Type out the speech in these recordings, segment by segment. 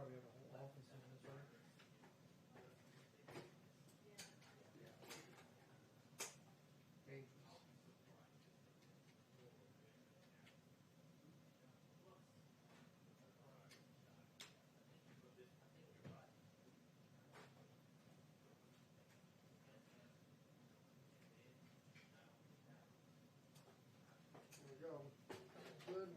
probably have a whole office in this, right? Yeah. Angels. There we go. Good.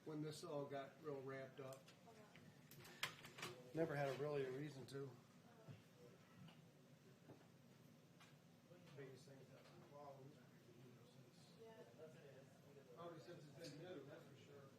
When this all got real ramped up. Never had really a reason to. Biggest thing is that wow, probably since it's been new, that's for sure.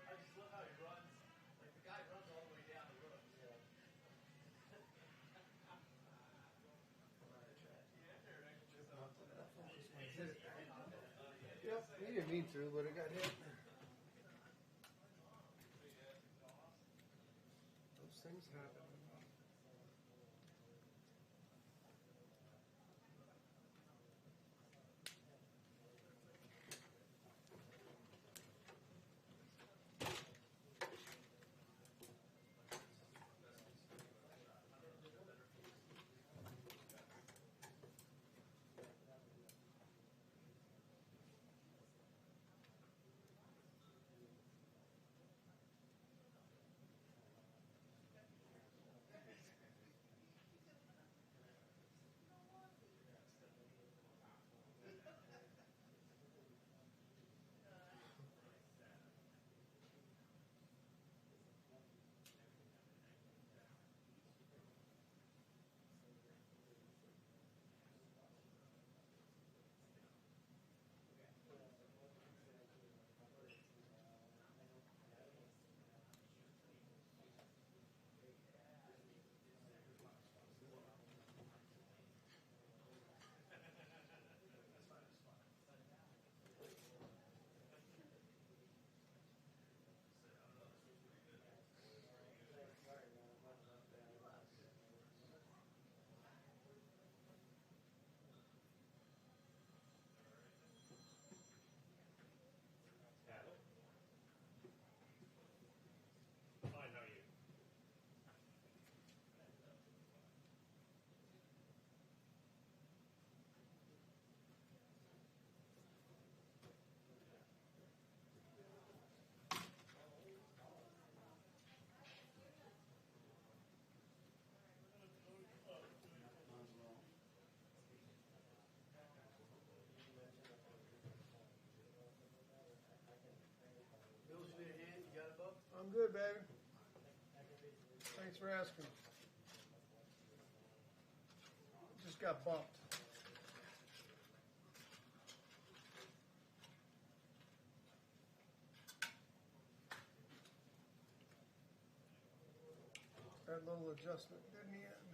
I just love how he runs. Like the guy runs all the way down the road. Yep, he didn't mean to, but it got hit. Those things happen. I know you. Bills, you need a hand? You got it, bub? I'm good, baby. Thanks for asking. Just got bumped. That little adjustment did me in.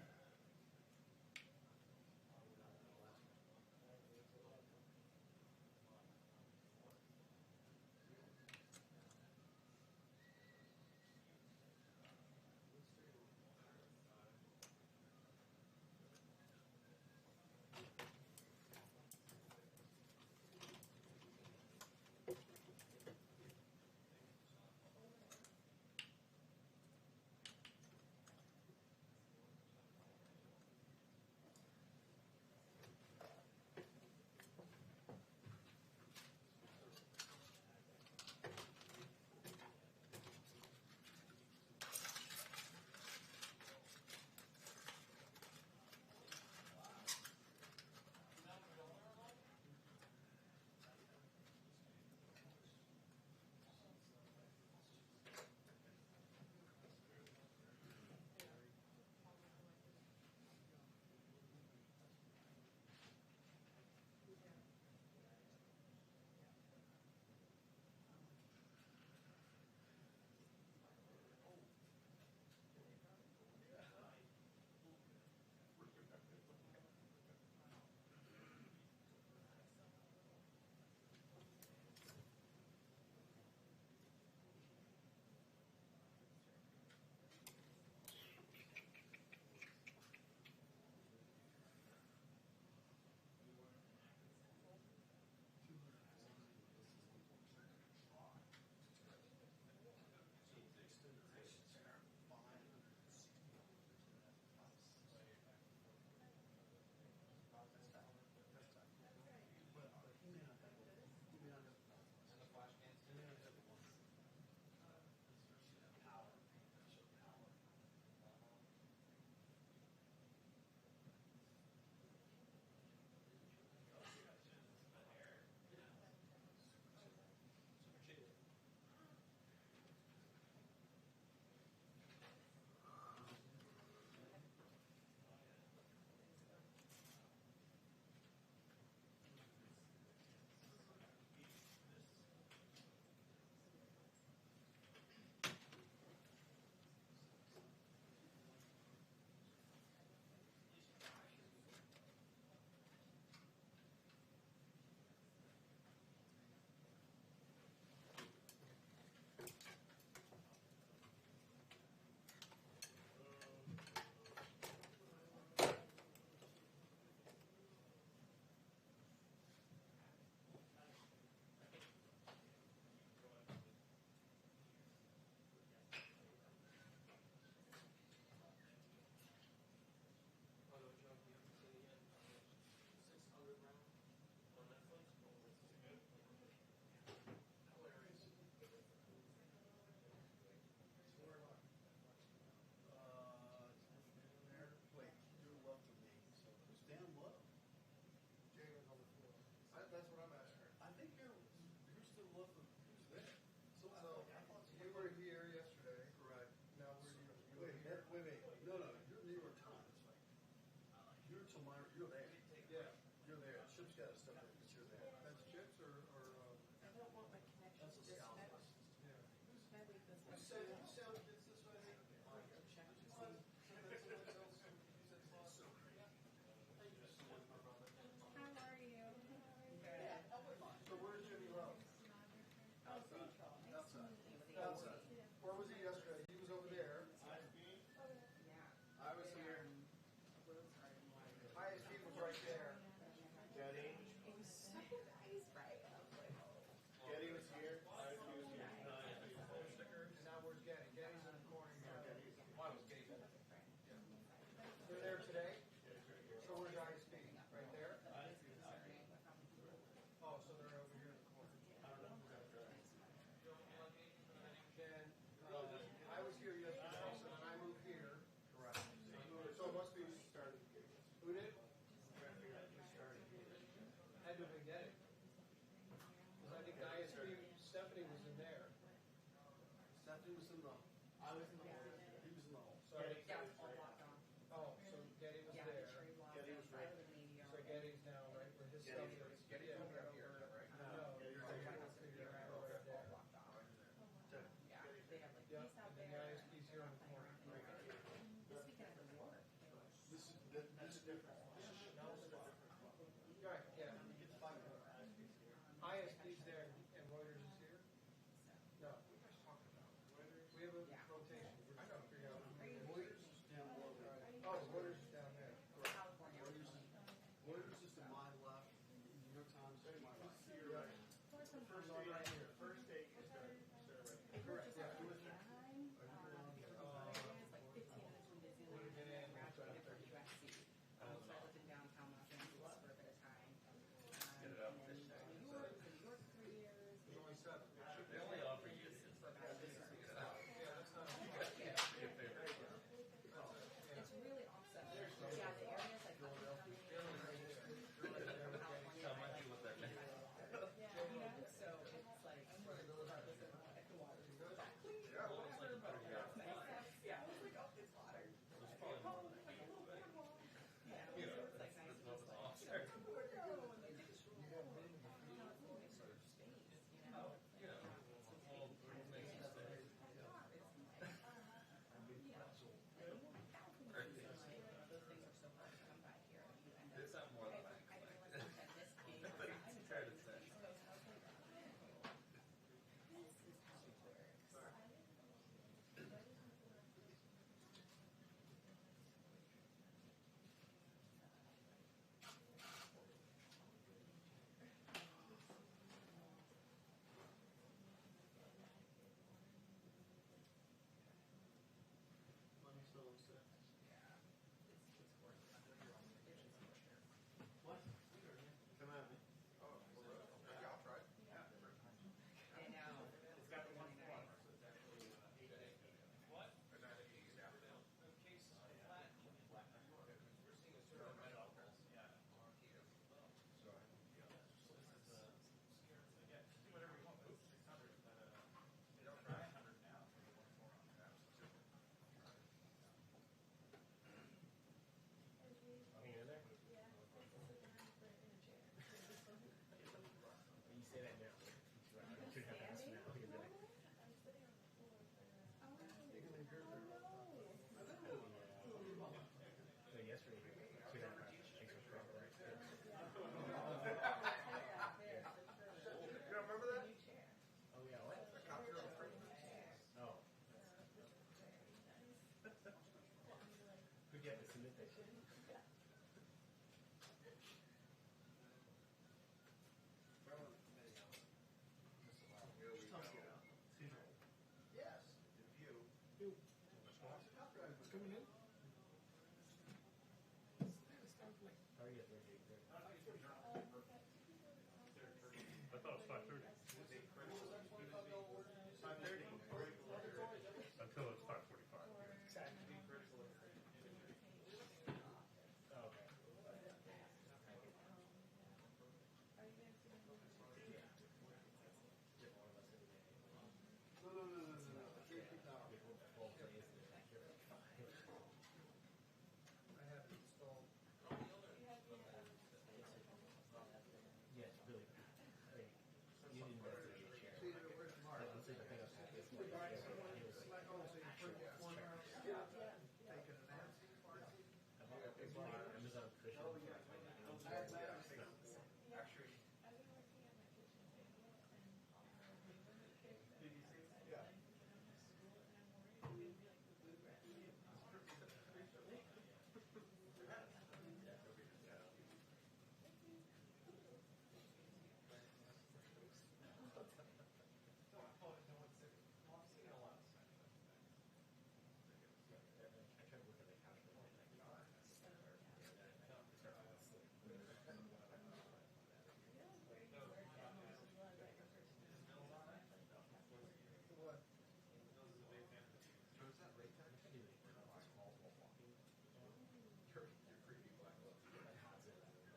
That's what I'm asking. I think you're still left of who's there. So You were here yesterday. correct. Now where you Wait, were here? wait. No, you're New York Times. You're tomorrow. You're there. Yeah. You're there. Chip's got to step in because you're there. That's Chips or I don't want my connection That's a disconnected. scout. yeah. Maybe this You is. said gets this way. I'll check to see. How are you? So where's Jimmy Love? Oh, Central. Nice to meet you. Outside. Where was he yesterday? He was over there. Yeah. I was here. ISP was right there. Getty. It was so nice, right? I was like, oh. Getty was here. And now where's Getty? Getty's in the corner here. Why was Getty? They're there today? So where's ISP? Right there? Oh, so they're over here in the corner. Then, I was here yesterday, so then I moved here. Correct. So it must be, Started. who did? Started. Had to have been Getty. Because I think ISP, Stephanie was in there. Stephanie was in the. I was in the hall. He was in the hall. So, Yeah, all locked on. oh, so Getty was Yeah, the there. tree locked Getty on. was So I right. have a media So already. Getty's now right where his stuff is. Getty Yeah, don't have the internet, right? No, Getty's you're right trying here. to figure it out right there. Locked on. Yeah, they have like Yeah, peace out and then there. the ISP's here in the corner. Right. Yeah, but submit that shit. Yes. It's coming in? How are you at 38? Oh, we've got 2 people on I thought it was 5:30 5:30. until it's 5:45. Exactly. Oh, okay. Are you guys doing Yeah. Get more or less every day. No. 3 feet now. Get 12 days and then after 5. I have it installed. Yeah, it's really bad. I mean, you didn't know the chair. See, where's Mark? I'm saying the thing I've had is like, Right, it so was it's like, oh, so you put it in one house, taking a nap. Amazon official. Actually, I've been working on my kitchen table and also moving the kids. yeah. I'm picking up my school and I'm worried it's gonna be like the blue grass. I tried to look at the couch for like 90 minutes. Start falling asleep. What?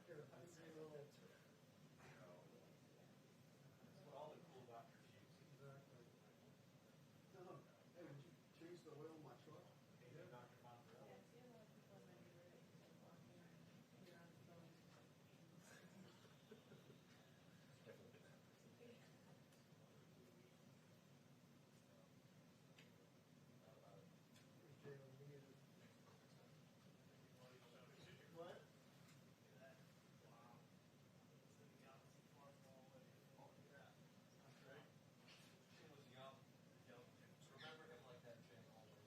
Here, I see a little. All the cool doctors use. Exactly. No. Hey, would you change the oil in my truck? Dr. Fonfrello. Yeah, I see a lot of people in my neighborhood just like walking and you're on the phone. Definitely been that person. Jalen needed. What? She was young. Remember him like that, Jay, always.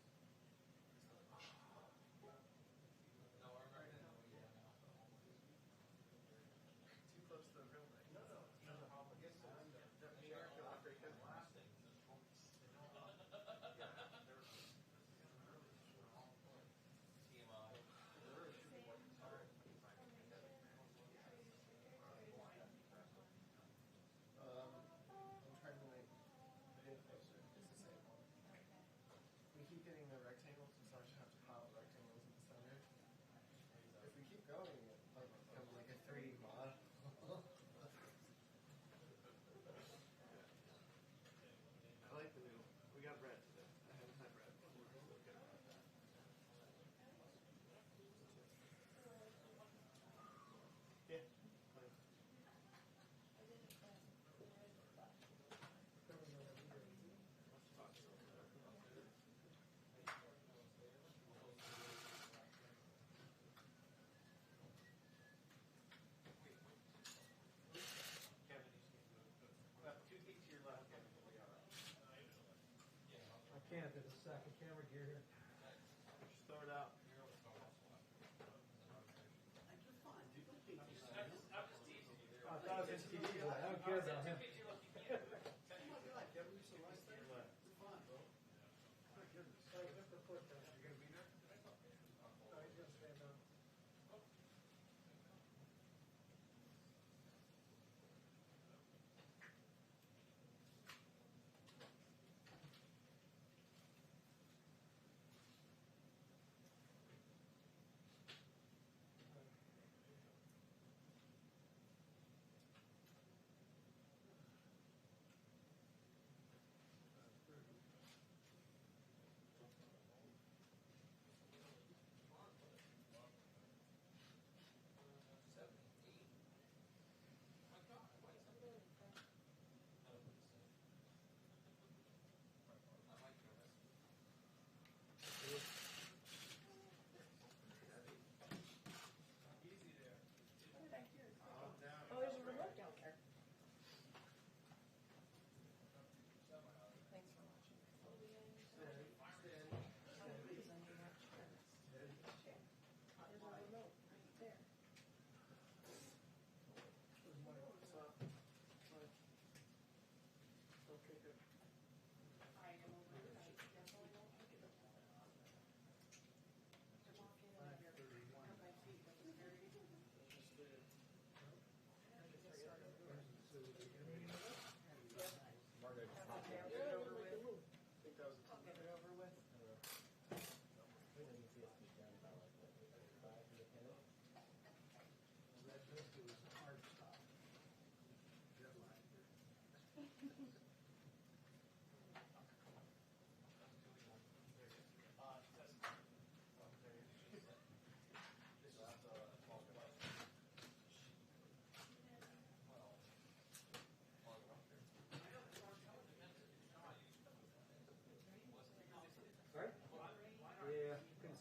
No, I remember him. Too close to the real thing. No. I guess the American African last thing is I'm trying to make it closer. It's the same one. We keep getting the rectangles, so I should have to pile rectangles in the center. If we keep going, it might become like a 3 mod. I like the new. We got red today. I haven't had red. We're good about that. Yeah. Fine. Coming over here. Kevin, you just need to move. About 2 feet to your left, Kevin, will be all right. I can't, there's a sack of camera gear here. Just throw it out. You're fine, dude. Don't be I thought it was HTV, but I don't care about him. Oh my god, Kevin, you so nice. You're fine, bro. My goodness. Oh, just the foot, though. You gonna be there? No, he's gonna stand up.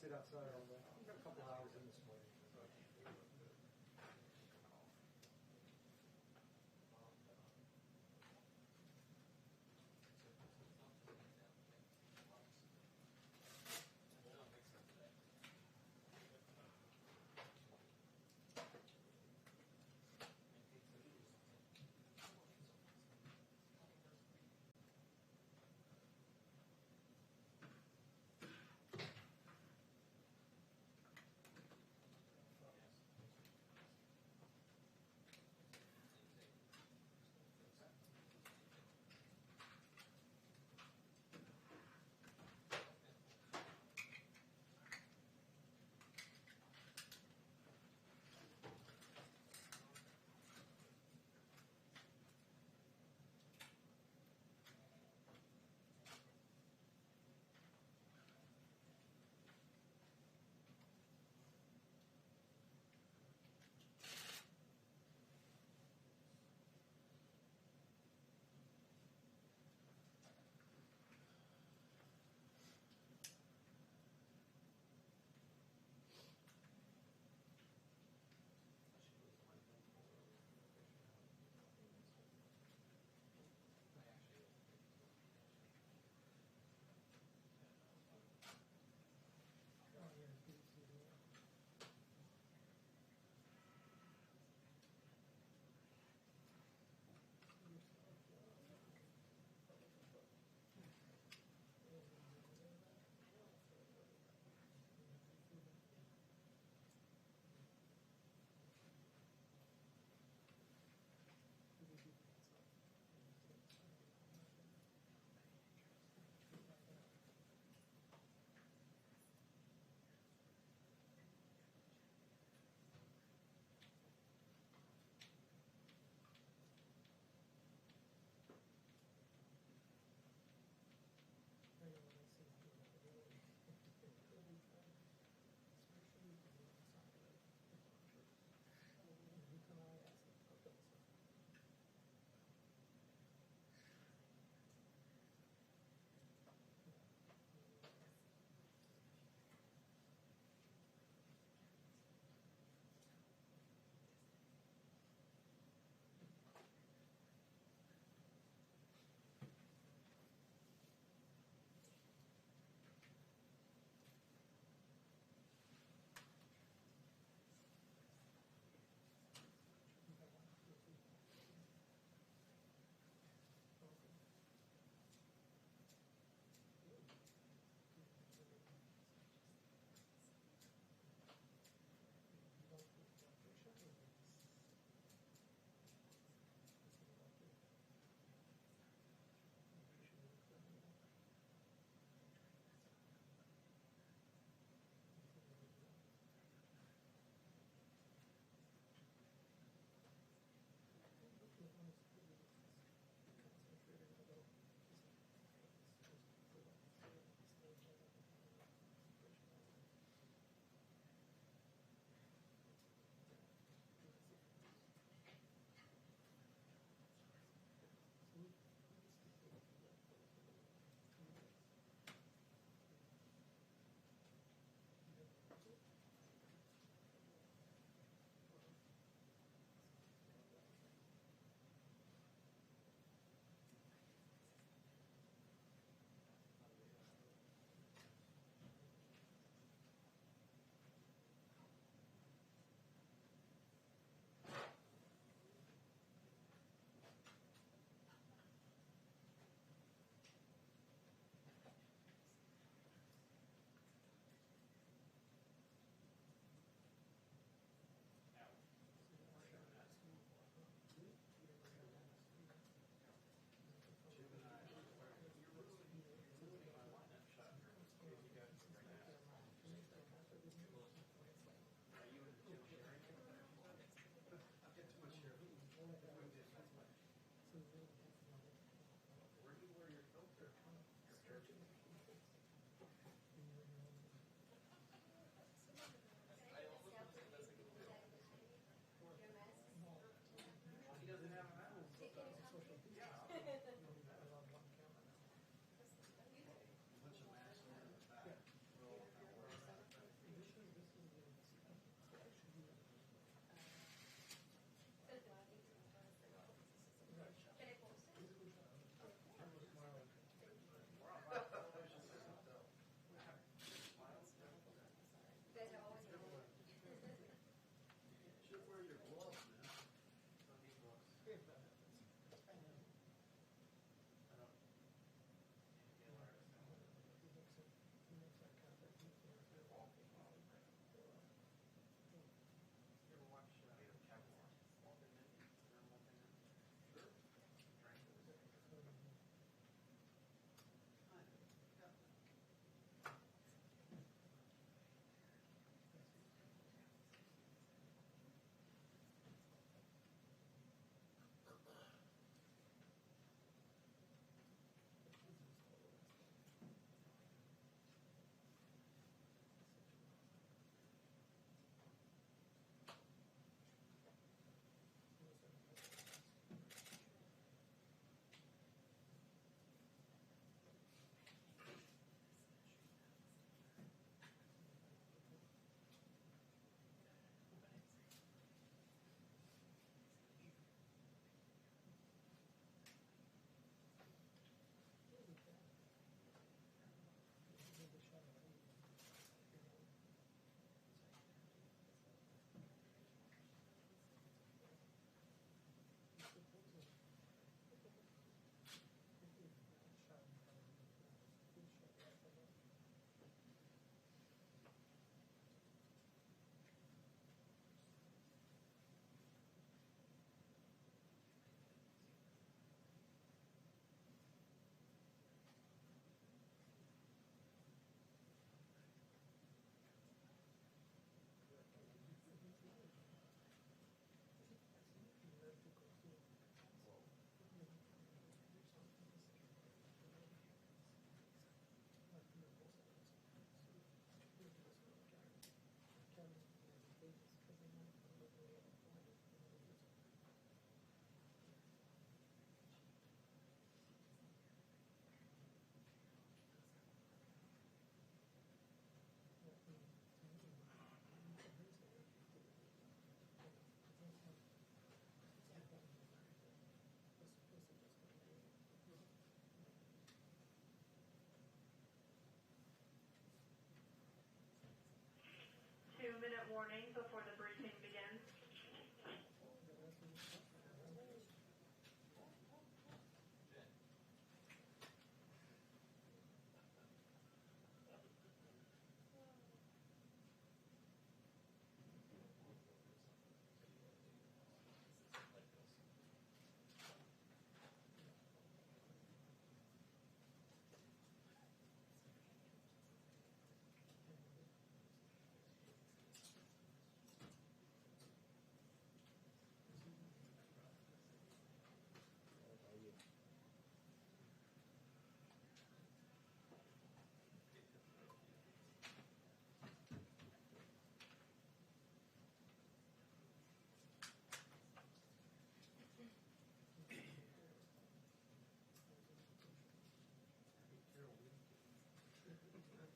sit outside all day. I've got a couple hours in this morning.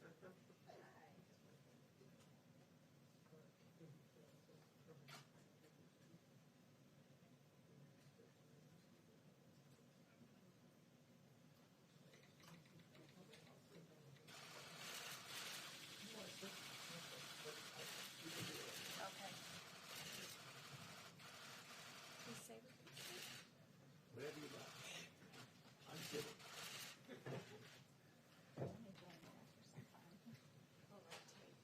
Okay. You say what you say? Whatever you like. I'm kidding. Let me join that for some fun. I'll rotate.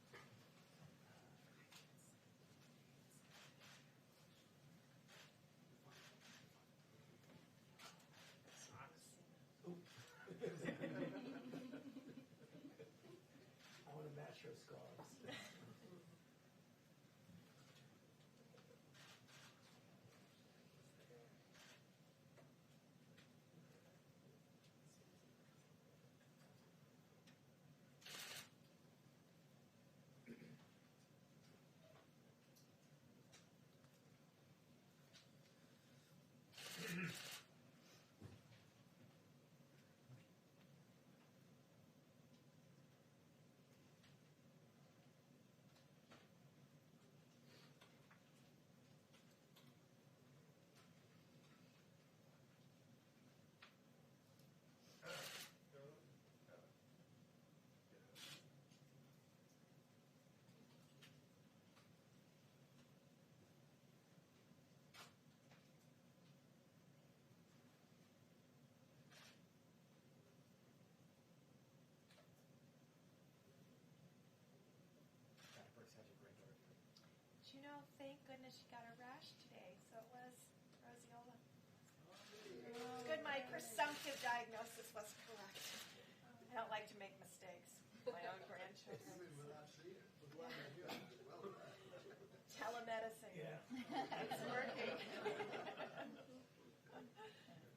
I want to match her scarves. That Brooks had a great order. Do you know, thank goodness she got a rash today, so it was roseola. It's good my presumptive diagnosis was correct. I don't like to make mistakes. My own grandchildren. Telemedicine. Yeah. It's working.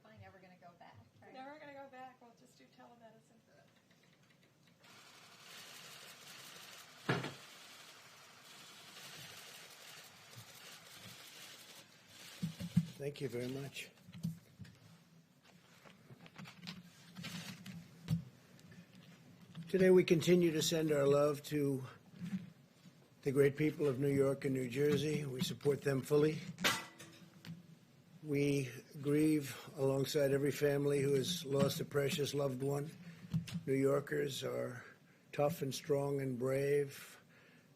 Probably never going to go back, right? Never going to go back. We'll just do telemedicine. Thank you very much. Today we continue to send our love to the great people of New York and New Jersey. We support them fully. We grieve alongside every family who has lost a precious loved one. New Yorkers are tough and strong and brave.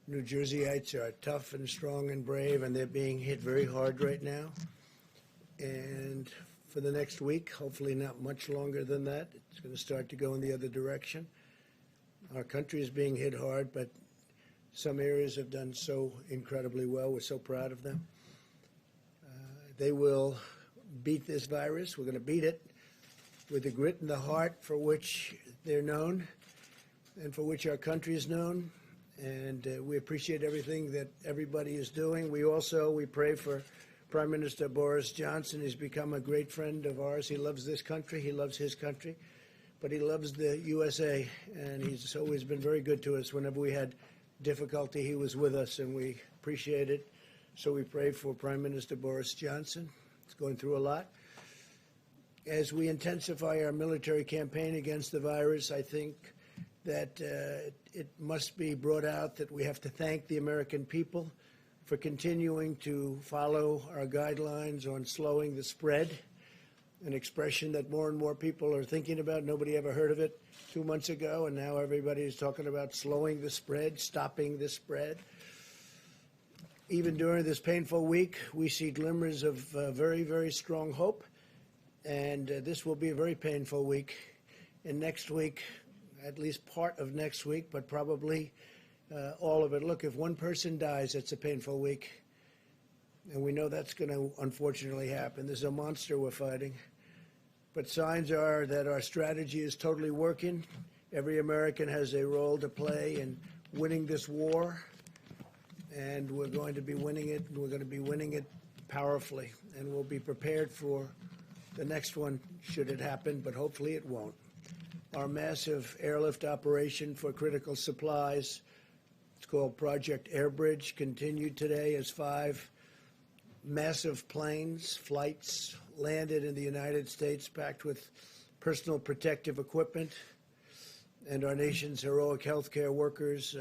New Jerseyites are tough and strong and brave, and they're being hit very hard right now. And for the next week, hopefully not much longer than that, it's going to start to go in the other direction. Our country is being hit hard, but some areas have done so incredibly well. We're so proud of them. They will beat this virus. We're going to beat it with the grit and the heart for which they're known and for which our country is known. And we appreciate everything that everybody is doing. We pray for Prime Minister Boris Johnson. He's become a great friend of ours. He loves this country. He loves his country. But he loves the USA, and he's always been very good to us. Whenever we had difficulty, he was with us, and we appreciate it. So we pray for Prime Minister Boris Johnson. He's going through a lot. As we intensify our military campaign against the virus, I think that it must be brought out that we have to thank the American people for continuing to follow our guidelines on slowing the spread, an expression that more and more people are thinking about. Nobody ever heard of it 2 months ago, and now everybody is talking about slowing the spread, stopping the spread. Even during this painful week, we see glimmers of very, very strong hope, and this will be a very painful week. And next week, at least part of next week, but probably all of it. Look, if one person dies, it's a painful week. And we know that's going to unfortunately happen. There's a monster we're fighting. But signs are that our strategy is totally working. Every American has a role to play in winning this war. And we're going to be winning it. And we're going to be winning it powerfully. And we'll be prepared for the next one should it happen, but hopefully it won't. Our massive airlift operation for critical supplies, it's called Project Airbridge, continued today as 5 massive flights landed in the United States packed with personal protective equipment. and our nation's heroic healthcare workers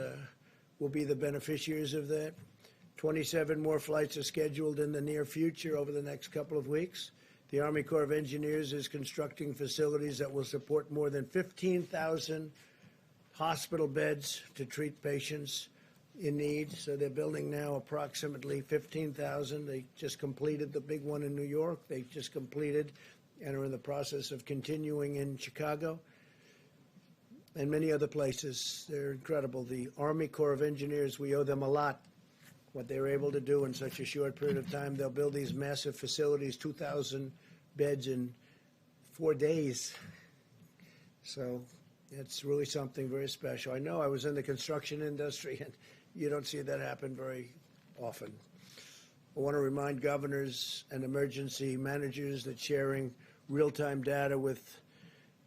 will be the beneficiaries of that. 27 more flights are scheduled in the near future over the next couple of weeks. The Army Corps of Engineers is constructing facilities that will support more than 15,000 hospital beds to treat patients in need. So they're building now approximately 15,000. They just completed the big one in New York. They just completed and are in the process of continuing in Chicago and many other places. They're incredible. The Army Corps of Engineers, we owe them a lot. What they were able to do in such a short period of time. They'll build these massive facilities, 2,000 beds in 4 days. So it's really something very special. I know I was in the construction industry, and you don't see that happen very often. I want to remind governors and emergency managers that sharing real-time data with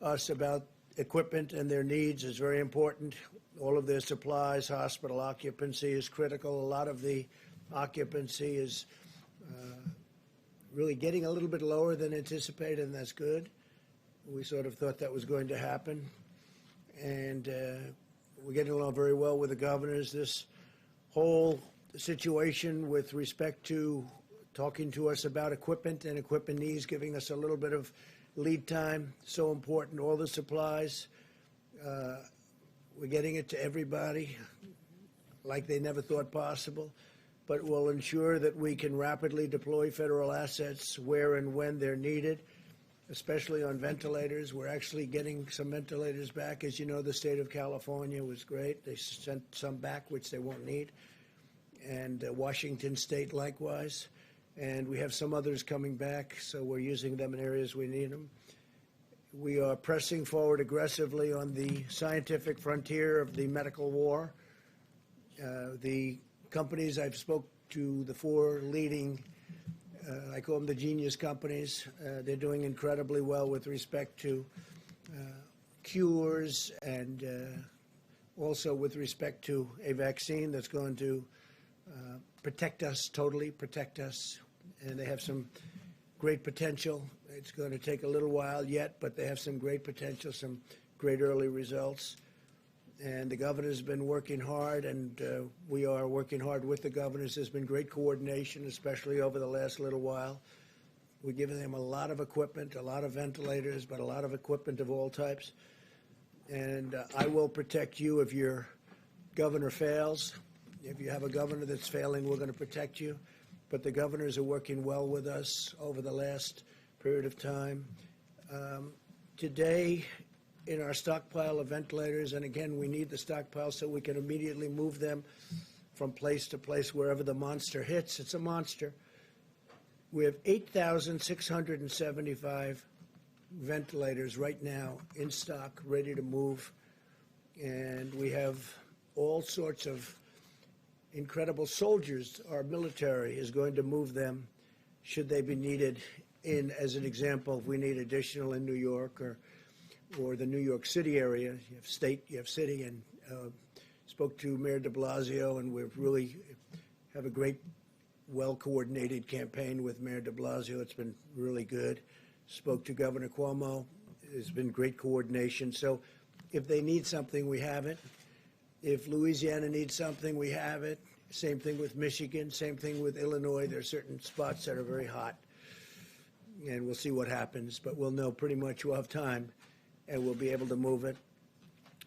us about equipment and their needs is very important. All of their supplies, hospital occupancy is critical. A lot of the occupancy is really getting a little bit lower than anticipated, and that's good. We sort of thought that was going to happen. And we're getting along very well with the governors. This whole situation with respect to talking to us about equipment and equipment needs, giving us a little bit of lead time, so important. All the supplies, we're getting it to everybody like they never thought possible, but will ensure that we can rapidly deploy federal assets where and when they're needed, especially on ventilators. We're actually getting some ventilators back. As you know, the state of California was great. They sent some back, which they won't need, and Washington State likewise. And we have some others coming back, so we're using them in areas we need them. We are pressing forward aggressively on the scientific frontier of the medical war. The companies I've spoke to, the 4 leading, I call them the genius companies, they're doing incredibly well with respect to cures and also with respect to a vaccine that's going to protect us, totally protect us. And they have some great potential. It's going to take a little while yet, but they have some great potential, some great early results. And the governor's been working hard, and we are working hard with the governors. There's been great coordination, especially over the last little while. We're giving them a lot of equipment, a lot of ventilators, but a lot of equipment of all types. And I will protect you if your governor fails. If you have a governor that's failing, we're going to protect you. But the governors are working well with us over the last period of time. Today, in our stockpile of ventilators, and again, we need the stockpile so we can immediately move them from place to place wherever the monster hits. It's a monster. We have 8,675 ventilators right now in stock, ready to move. And we have all sorts of incredible soldiers. Our military is going to move them should they be needed in, as an example, if we need additional in New York or the New York City area. You have state, you have city, and spoke to Mayor de Blasio, and we really have a great, well-coordinated campaign with Mayor de Blasio. It's been really good. Spoke to Governor Cuomo. There's been great coordination. So if they need something, we have it. If Louisiana needs something, we have it. Same thing with Michigan. Same thing with Illinois. There are certain spots that are very hot, and we'll see what happens. But we'll know pretty much we'll have time, and we'll be able to move it.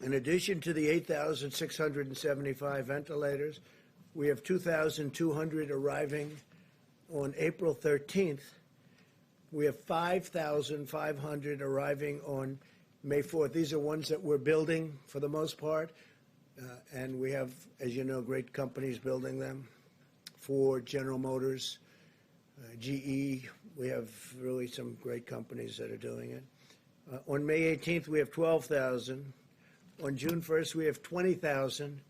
In addition to the 8,675 ventilators, we have 2,200 arriving on April 13th. We have 5,500 arriving on May 4th. These are ones that we're building for the most part. And we have, as you know, great companies building them. Ford, General Motors, GE. We have really some great companies that are doing it. On May 18th, we have 12,000. On June 1st, we have 20,000.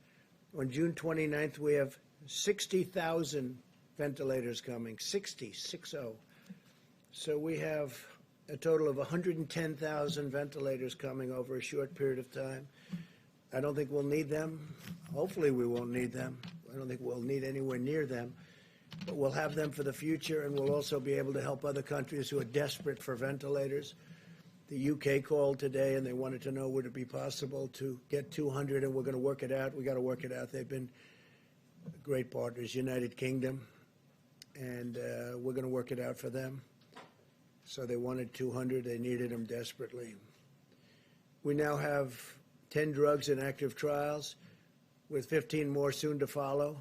On June 29th, we have 60,000 ventilators coming, 60. So we have a total of 110,000 ventilators coming over a short period of time. I don't think we'll need them. Hopefully we won't need them. I don't think we'll need anywhere near them. But we'll have them for the future, and we'll also be able to help other countries who are desperate for ventilators. The UK called today and they wanted to know would it be possible to get 200, and we're going to work it out. We got to work it out. They've been great partners, United Kingdom, and we're going to work it out for them. So they wanted 200. They needed them desperately. We now have 10 drugs in active trials, with 15 more soon to follow,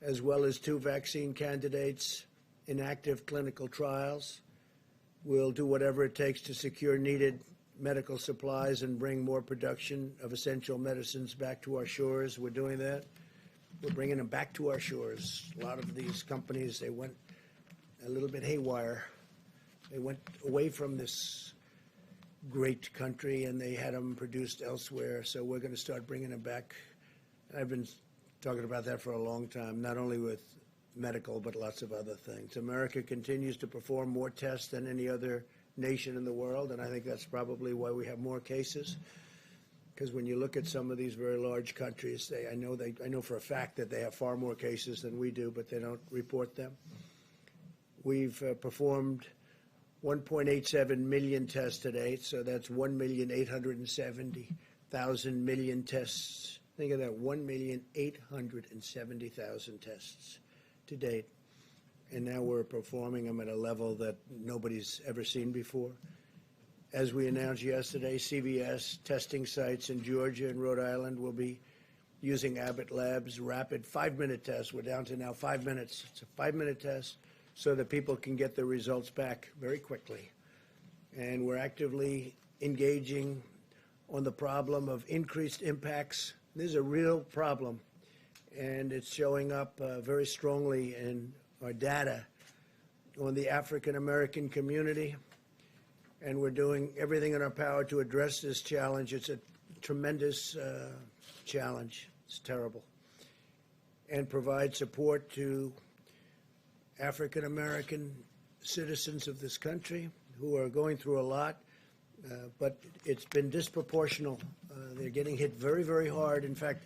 as well as 2 vaccine candidates in active clinical trials. We'll do whatever it takes to secure needed medical supplies and bring more production of essential medicines back to our shores. We're doing that. We're bringing them back to our shores. A lot of these companies, they went a little bit haywire. They went away from this great country and they had them produced elsewhere. So we're going to start bringing them back. I've been talking about that for a long time, not only with medical, but lots of other things. America continues to perform more tests than any other nation in the world, and I think that's probably why we have more cases. Because when you look at some of these very large countries, I know for a fact that they have far more cases than we do, but they don't report them. We've performed 1.87 million tests to date, so that's 1,870,000 million tests. Think of that, 1,870,000 tests to date. And now we're performing them at a level that nobody's ever seen before. As we announced yesterday, CVS testing sites in Georgia and Rhode Island will be using Abbott Labs rapid 5-minute tests. We're down to now 5 minutes. It's a 5-minute test so that people can get their results back very quickly. And we're actively engaging on the problem of increased impacts. This is a real problem, and it's showing up very strongly in our data on the African American community, and we're doing everything in our power to address this challenge. It's a tremendous challenge. It's terrible. And provide support to African American citizens of this country who are going through a lot, but it's been disproportional. They're getting hit very, very hard. In fact,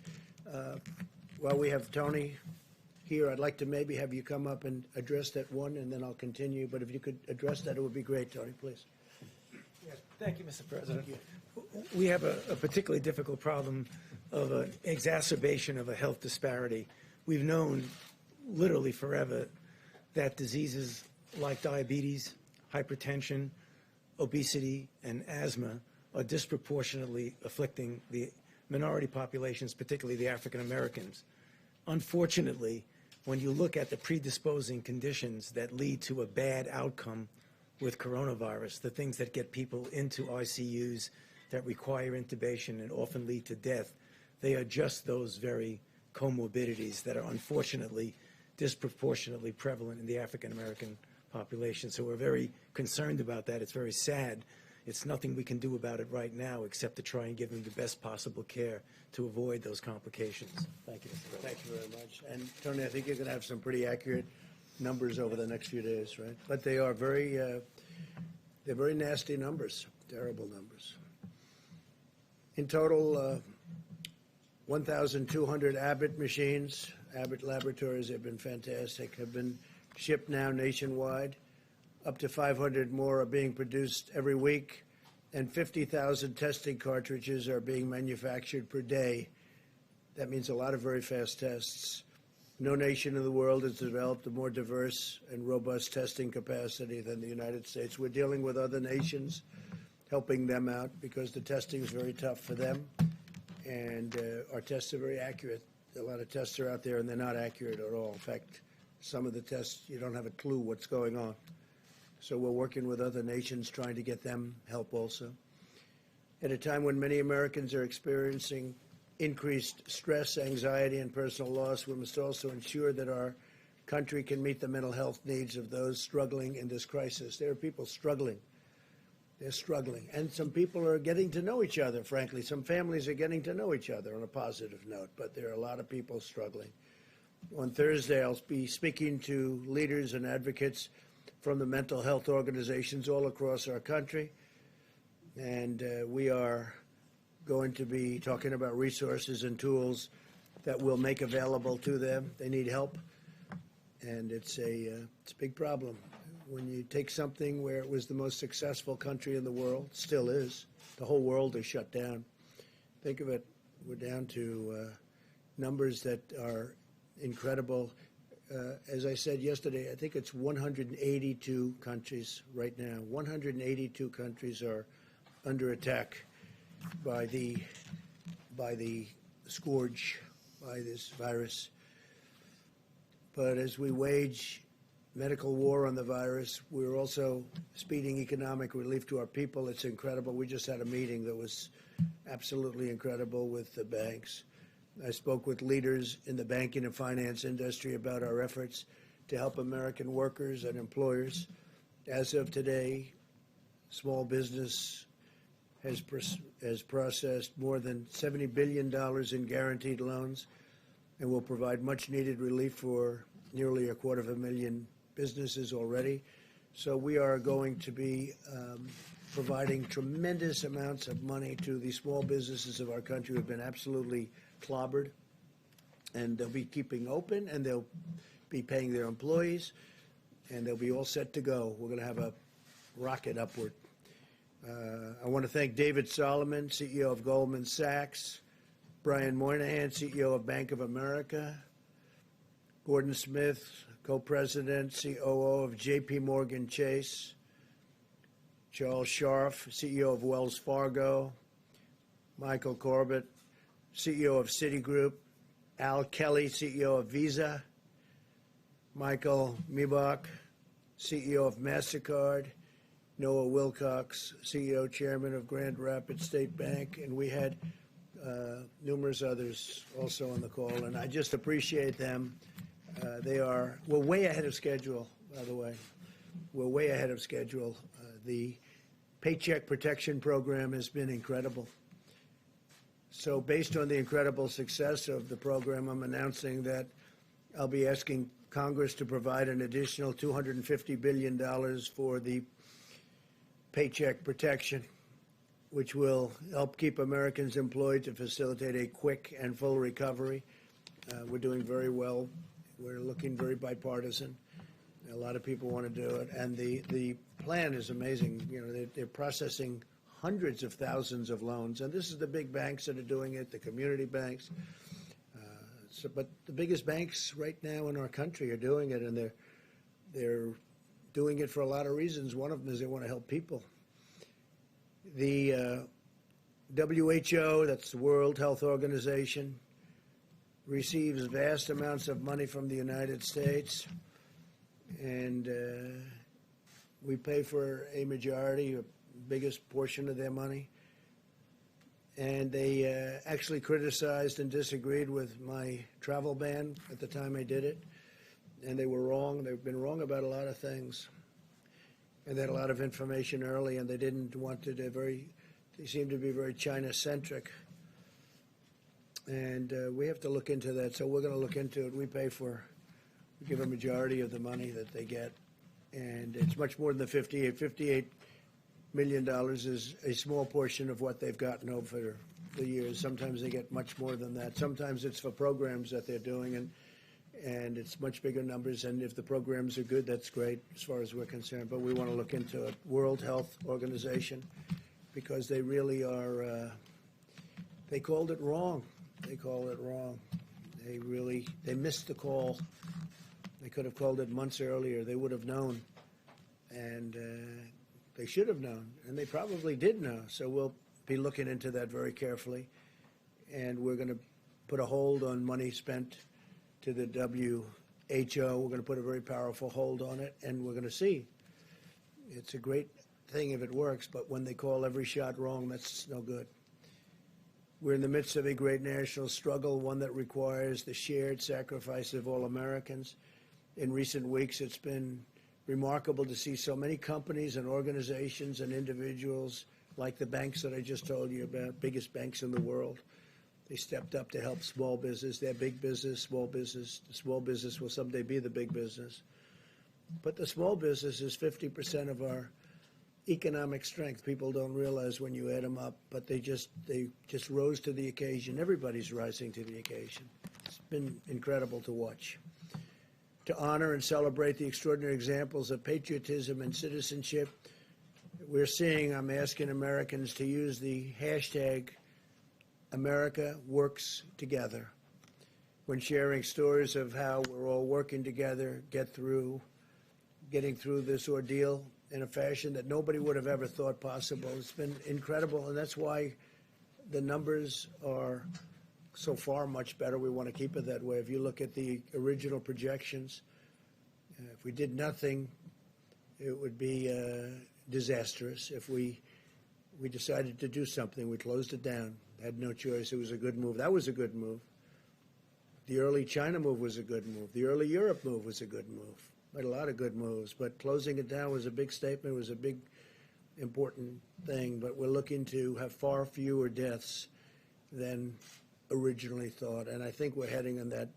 while we have Tony here, I'd like to maybe have you come up and address that one, and then I'll continue. But if you could address that, it would be great, Tony, please. Yes, thank you, Mr. President. We have a particularly difficult problem of an exacerbation of a health disparity. We've known literally forever that diseases like diabetes, hypertension, obesity, and asthma are disproportionately afflicting the minority populations, particularly the African Americans. Unfortunately, when you look at the predisposing conditions that lead to a bad outcome with coronavirus, the things that get people into ICUs that require intubation and often lead to death, they are just those very comorbidities that are unfortunately disproportionately prevalent in the African American population. So we're very concerned about that. It's very sad. It's nothing we can do about it right now except to try and give them the best possible care to avoid those complications. Thank you, Mr. President. Thank you very much. And Tony, I think you're going to have some pretty accurate numbers over the next few days, right? But they are they're very nasty numbers, terrible numbers. In total, 1,200 Abbott machines, Abbott laboratories have been fantastic, have been shipped now nationwide. Up to 500 more are being produced every week, and 50,000 testing cartridges are being manufactured per day. That means a lot of very fast tests. No nation in the world has developed a more diverse and robust testing capacity than the United States. We're dealing with other nations, helping them out because the testing is very tough for them, and our tests are very accurate. A lot of tests are out there, and they're not accurate at all. In fact, some of the tests, you don't have a clue what's going on. So we're working with other nations trying to get them help also. At a time when many Americans are experiencing increased stress, anxiety, and personal loss, we must also ensure that our country can meet the mental health needs of those struggling in this crisis. There are people struggling. They're struggling. And some people are getting to know each other, frankly. Some families are getting to know each other on a positive note, but there are a lot of people struggling. On Thursday, I'll be speaking to leaders and advocates from the mental health organizations all across our country, and we are going to be talking about resources and tools that we'll make available to them. They need help, and it's a big problem. When you take something where it was the most successful country in the world, still is, the whole world is shut down. Think of it, we're down to numbers that are incredible. As I said yesterday, I think it's 182 countries right now. 182 countries are under attack by the scourge, by this virus. But as we wage medical war on the virus, we're also speeding economic relief to our people. It's incredible. We just had a meeting that was absolutely incredible with the banks. I spoke with leaders in the banking and finance industry about our efforts to help American workers and employers. As of today, small business has processed more than $70 billion in guaranteed loans and will provide much needed relief for nearly 250,000 businesses already. So we are going to be providing tremendous amounts of money to the small businesses of our country who have been absolutely clobbered, and they'll be keeping open, and they'll be paying their employees, and they'll be all set to go. We're going to have a rocket upward. I want to thank David Solomon, CEO of Goldman Sachs, Brian Moynihan, CEO of Bank of America, Gordon Smith, Co-President, COO of JP Morgan Chase, Charles Scharf, CEO of Wells Fargo, Michael Corbett, CEO of Citigroup, Al Kelly, CEO of Visa, Michael Miebach, CEO of MasterCard, Noah Wilcox, CEO, Chairman of Grand Rapids State Bank, and we had numerous others also on the call, and I just appreciate them. We're way ahead of schedule, by the way. We're way ahead of schedule. The Paycheck Protection Program has been incredible. So based on the incredible success of the program, I'm announcing that I'll be asking Congress to provide an additional $250 billion for the Paycheck Protection, which will help keep Americans employed to facilitate a quick and full recovery. We're doing very well. We're looking very bipartisan. A lot of people want to do it, and the plan is amazing. You know, they're processing hundreds of thousands of loans, and this is the big banks that are doing it, the community banks. But the biggest banks right now in our country are doing it, and they're doing it for a lot of reasons. One of them is they want to help people. The WHO, that's the World Health Organization, receives vast amounts of money from the United States, and we pay for a majority, a biggest portion of their money. And they actually criticized and disagreed with my travel ban at the time I did it, and they were wrong. They've been wrong about a lot of things, and they had a lot of information early, and they didn't want to. They seemed to be very China-centric. And we have to look into that. So we're going to look into it. We give a majority of the money that they get. And it's much more than the $58 million is a small portion of what they've gotten over the years. Sometimes they get much more than that. Sometimes it's for programs that they're doing, and it's much bigger numbers. And if the programs are good, that's great as far as we're concerned. But we want to look into it. World Health Organization, because they really are, they called it wrong. They call it wrong. They missed the call. They could have called it months earlier. They would have known. And they should have known. And they probably did know. So we'll be looking into that very carefully. And we're going to put a hold on money spent to the WHO. We're going to put a very powerful hold on it. And we're going to see. It's a great thing if it works. But when they call every shot wrong, that's no good. We're in the midst of a great national struggle, one that requires the shared sacrifice of all Americans. In recent weeks, it's been remarkable to see so many companies and organizations and individuals like the banks that I just told you about, biggest banks in the world. They stepped up to help small business. They're big business, small business. The small business will someday be the big business. But the small business is 50% of our economic strength. People don't realize when you add them up, but they just rose to the occasion. Everybody's rising to the occasion. It's been incredible to watch. to honor and celebrate the extraordinary examples of patriotism and citizenship. We're seeing, I'm asking Americans to use the hashtag America Works Together when sharing stories of how we're all working together, getting through this ordeal in a fashion that nobody would have ever thought possible. It's been incredible, and that's why the numbers are so far much better. We want to keep it that way. If you look at the original projections, if we did nothing, it would be disastrous. If we decided to do something, we closed it down, had no choice. It was a good move. That was a good move. The early China move was a good move. The early Europe move was a good move. Made a lot of good moves, but closing it down was a big statement. It was a big, important thing. But we're looking to have far fewer deaths than originally thought, and I think we're heading in that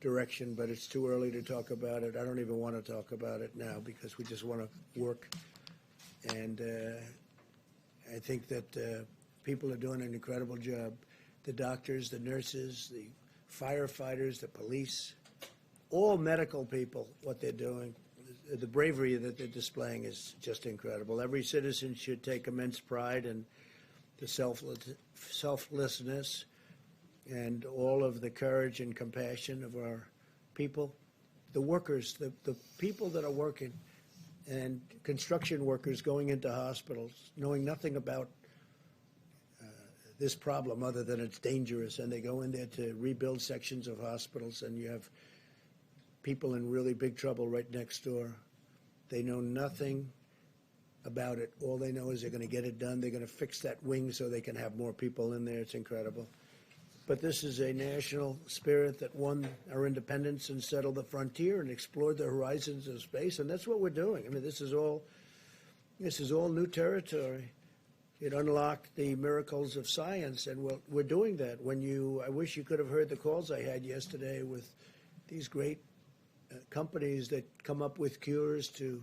direction. But it's too early to talk about it. I don't even want to talk about it now because we just want to work. And I think that people are doing an incredible job. The doctors, the nurses, the firefighters, the police, all medical people, what they're doing, the bravery that they're displaying is just incredible. Every citizen should take immense pride in the selflessness and all of the courage and compassion of our people, the workers, the people that are working, and construction workers going into hospitals, knowing nothing about this problem other than it's dangerous, and they go in there to rebuild sections of hospitals, and you have people in really big trouble right next door. They know nothing about it. All they know is they're going to get it done. They're going to fix that wing so they can have more people in there. It's incredible. But this is a national spirit that won our independence and settled the frontier and explored the horizons of space, and that's what we're doing. I mean, this is all new territory. It unlocked the miracles of science, and we're doing that. I wish you could have heard the calls I had yesterday with these great companies that come up with cures to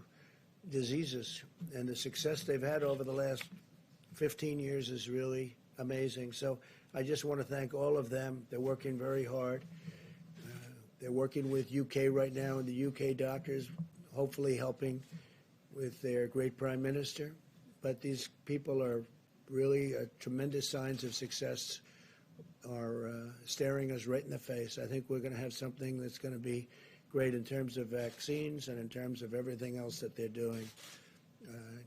diseases, and the success they've had over the last 15 years is really amazing. So I just want to thank all of them. They're working very hard. They're working with UK right now, and the UK doctors hopefully helping with their great Prime Minister. But these people are really tremendous signs of success are staring us right in the face. I think we're going to have something that's going to be great in terms of vaccines and in terms of everything else that they're doing.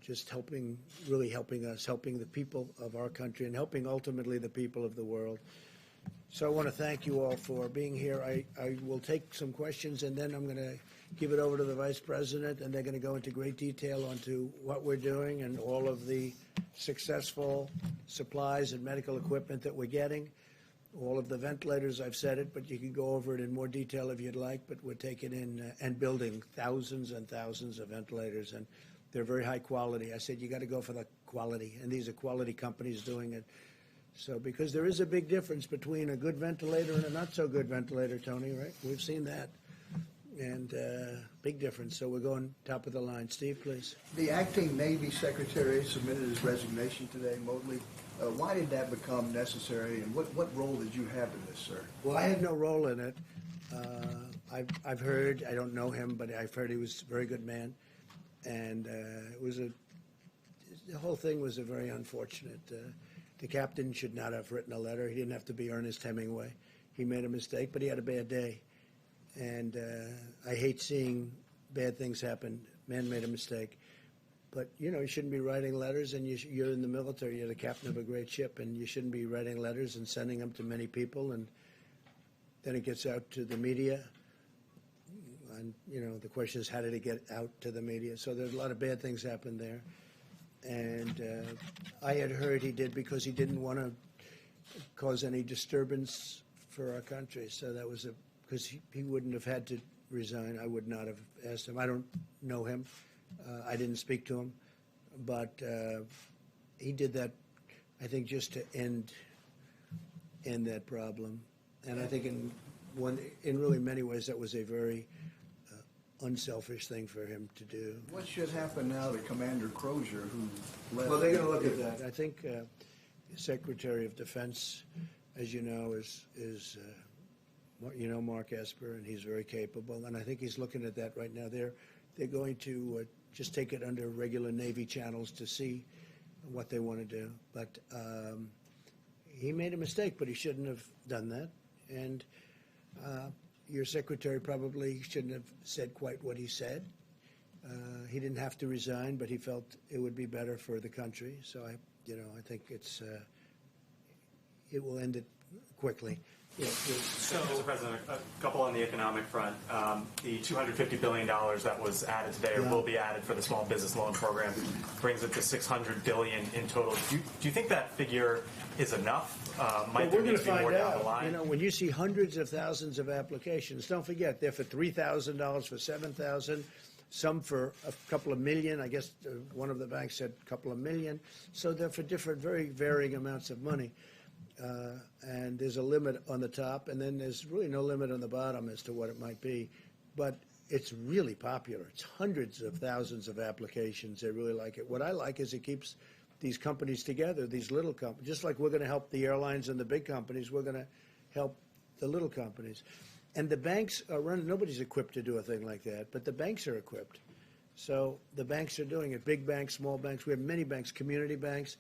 Just really helping us, helping the people of our country, and helping ultimately the people of the world. So I want to thank you all for being here. I will take some questions, and then I'm going to give it over to the Vice President, and they're going to go into great detail onto what we're doing and all of the successful supplies and medical equipment that we're getting. All of the ventilators, I've said it, but you can go over it in more detail if you'd like, but we're taking in and building thousands and thousands of ventilators, and they're very high quality. I said, you got to go for the quality, and these are quality companies doing it. So, because there is a big difference between a good ventilator and a not so good ventilator, Tony, right? We've seen that. And big difference. So we're going top of the line. Steve, please. The acting Navy Secretary submitted his resignation today, Motley. Why did that become necessary, and what role did you have in this, sir? Well, I had no role in it. I've heard, I don't know him, but I've heard he was a very good man. And the whole thing was a very unfortunate. The captain should not have written a letter. He didn't have to be Ernest Hemingway. He made a mistake, but he had a bad day. And I hate seeing bad things happen. Man made a mistake. But, you shouldn't be writing letters, and you're in the military. You're the captain of a great ship, and you shouldn't be writing letters and sending them to many people. And then it gets out to the media. And, the question is, how did it get out to the media? So there's a lot of bad things happened there. And I had heard he did because he didn't want to cause any disturbance for our country. So that was because he wouldn't have had to resign. I would not have asked him. I don't know him. I didn't speak to him. But he did that, I think, just to end that problem. And I think in really many ways that was a very unselfish thing for him to do. What should happen now to Commander Crozier, who left? Well, they're going to look at that. I think the Secretary of Defense, as you know, is You know Mark Esper, and he's very capable, and I think he's looking at that right now. They're going to just take it under regular Navy channels to see what they want to do. But he made a mistake, but he shouldn't have done that. And your secretary probably shouldn't have said quite what he said. He didn't have to resign, but he felt it would be better for the country. So I think it will end it quickly. So, Mr. President, a couple on the economic front. The $250 billion that was added today, or will be added for the small business loan program, brings it to $600 billion in total. Do you think that figure is enough? Might there need to be more down the line? When you see hundreds of thousands of applications, don't forget they're for $3,000, for $7,000. Some for a couple of million. I guess one of the banks said a couple of million. So they're for different, very varying amounts of money. And there's a limit on the top, and then there's really no limit on the bottom as to what it might be. But it's really popular. It's hundreds of thousands of applications. They really like it. What I like is it keeps these companies together, these little companies. Just like we're going to help the airlines and the big companies, we're going to help the little companies. And the banks are running. Nobody's equipped to do a thing like that, but the banks are equipped. So the banks are doing it. Big banks, small banks. We have many banks, community banks,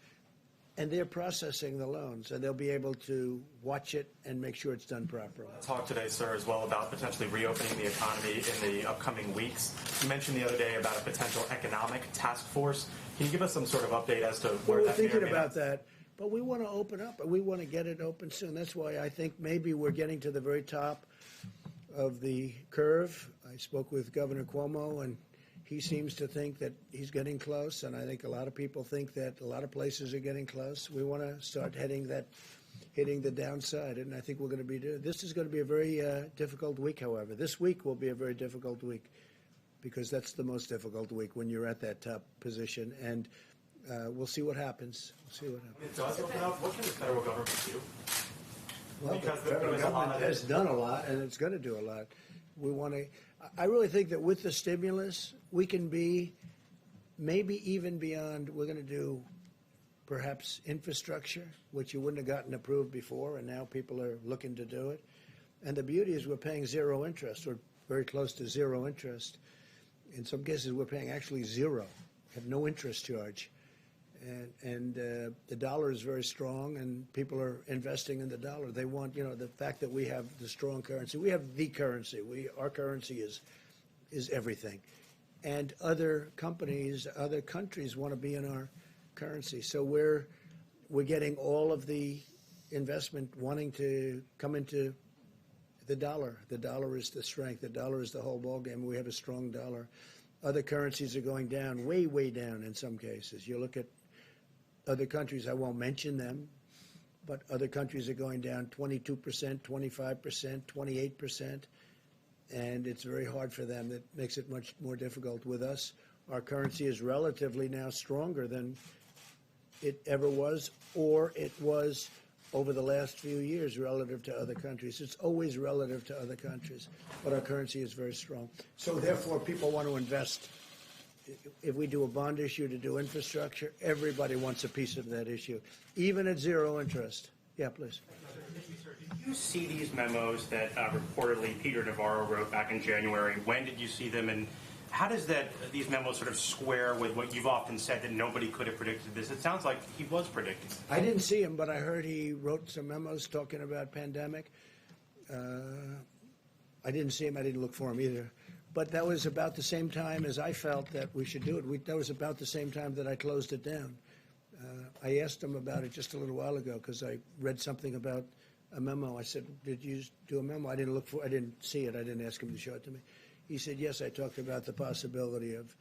and they're processing the loans, and they'll be able to watch it and make sure it's done properly. Talk today, sir, as well about potentially reopening the economy in the upcoming weeks. You mentioned the other day about a potential economic task force. Can you give us some sort of update as to where that may or may not? We're thinking about that. But we want to open up, and we want to get it open soon. That's why I think maybe we're getting to the very top of the curve. I spoke with Governor Cuomo, and he seems to think that he's getting close, and I think a lot of people think that a lot of places are getting close. We want to start hitting the downside, and I think we're going to be doing. This is going to be a very difficult week, however. This week will be a very difficult week because that's the most difficult week when you're at that top position, and we'll see what happens. We'll see what happens. It does open up. What can the federal government do? Well, Because the federal government has done a lot, and it's going to do a lot. We want to. I really think that with the stimulus, we can be maybe even beyond. We're going to do perhaps infrastructure, which you wouldn't have gotten approved before, and now people are looking to do it. And the beauty is we're paying zero interest, or very close to zero interest. In some cases, we're paying actually zero, have no interest charge. And the dollar is very strong, and people are investing in the dollar. They want, the fact that we have the strong currency. We have the currency. Our currency is everything. And other companies, other countries want to be in our currency. So we're getting all of the investment wanting to come into the dollar. The dollar is the strength. The dollar is the whole ballgame. We have a strong dollar. Other currencies are going down, way, way down in some cases. You look at other countries, I won't mention them, but other countries are going down 22%, 25%, 28%, and it's very hard for them. That makes it much more difficult. With us, our currency is relatively now stronger than it ever was, or it was over the last few years relative to other countries. It's always relative to other countries, but our currency is very strong. So therefore, people want to invest. If we do a bond issue to do infrastructure, everybody wants a piece of that issue, even at zero interest. Yeah, please. Did you see these memos that reportedly Peter Navarro wrote back in January? When did you see them, and how does these memos sort of square with what you've often said that nobody could have predicted this? It sounds like he was predicting. I didn't see him, but I heard he wrote some memos talking about pandemic. I didn't see him. I didn't look for him either. But that was about the same time as I felt that we should do it. That was about the same time that I closed it down. I asked him about it just a little while ago because I read something about a memo. I said, "Did you do a memo?" I didn't see it. I didn't ask him to show it to me. He said, "Yes, I talked about the possibility of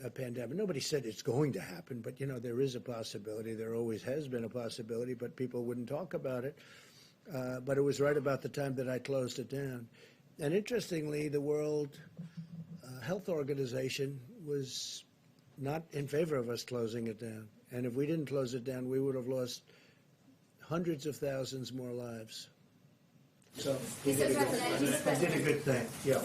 a pandemic." Nobody said it's going to happen, but there is a possibility. There always has been a possibility, but people wouldn't talk about it. But it was right about the time that I closed it down. And interestingly, the World Health Organization was not in favor of us closing it down. And if we didn't close it down, we would have lost hundreds of thousands more lives. So he did a good thing. Yeah.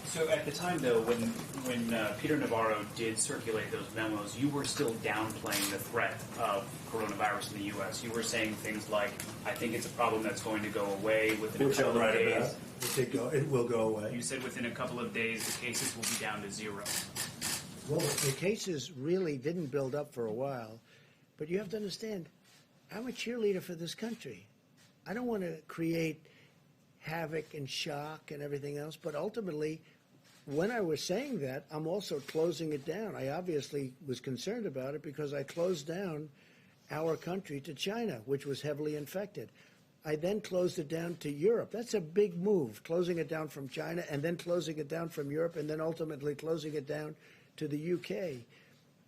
So at the time, though, when Peter Navarro did circulate those memos, you were still downplaying the threat of coronavirus in the U.S. You were saying things like, "I think it's a problem that's going to go away within a couple of days." It will go away. You said within a couple of days the cases will be down to 0. Well, the cases really didn't build up for a while, but you have to understand, I'm a cheerleader for this country. I don't want to create havoc and shock and everything else, but ultimately, when I was saying that, I'm also closing it down. I obviously was concerned about it because I closed down our country to China, which was heavily infected. I then closed it down to Europe. That's a big move, closing it down from China and then closing it down from Europe and then ultimately closing it down to the UK.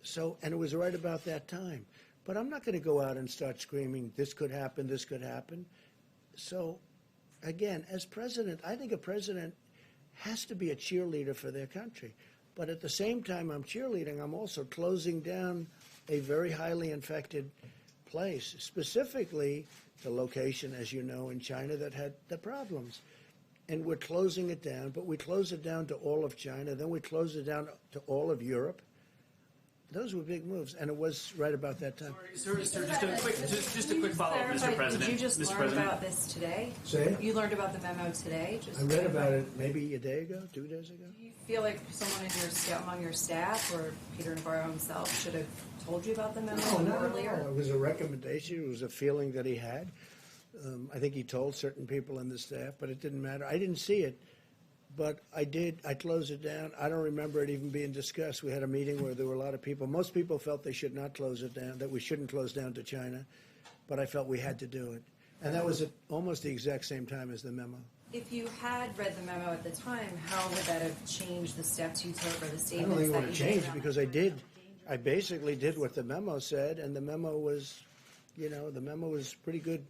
So, and it was right about that time. But I'm not going to go out and start screaming, this could happen, this could happen. So, again, as president, I think a president has to be a cheerleader for their country. But at the same time I'm cheerleading, I'm also closing down a very highly infected place, specifically the location, as you know, in China that had the problems. And we're closing it down, but we close it down to all of China, then we close it down to all of Europe. Those were big moves, and it was right about that time. Sir, just a quick follow-up, Mr. President. Did you just Mr. learn President? about this today? Say? You learned about the memo today? Just I read about it maybe a day ago, 2 days ago. Do you feel like someone in among your staff or Peter Navarro himself should have told you about the memo No, not at earlier? all. It was a recommendation. It was a feeling that he had. I think he told certain people in the staff, but it didn't matter. I didn't see it, but I did. I closed it down. I don't remember it even being discussed. We had a meeting where there were a lot of people. Most people felt they should not close it down, that we shouldn't close down to China, but I felt we had to do it. And that was at almost the exact same time as the memo. If you had read the memo at the time, how would that have changed the steps you took or the I statements don't think it that would have you made? changed because I did. I basically did what the memo said, and the memo was, the memo was pretty good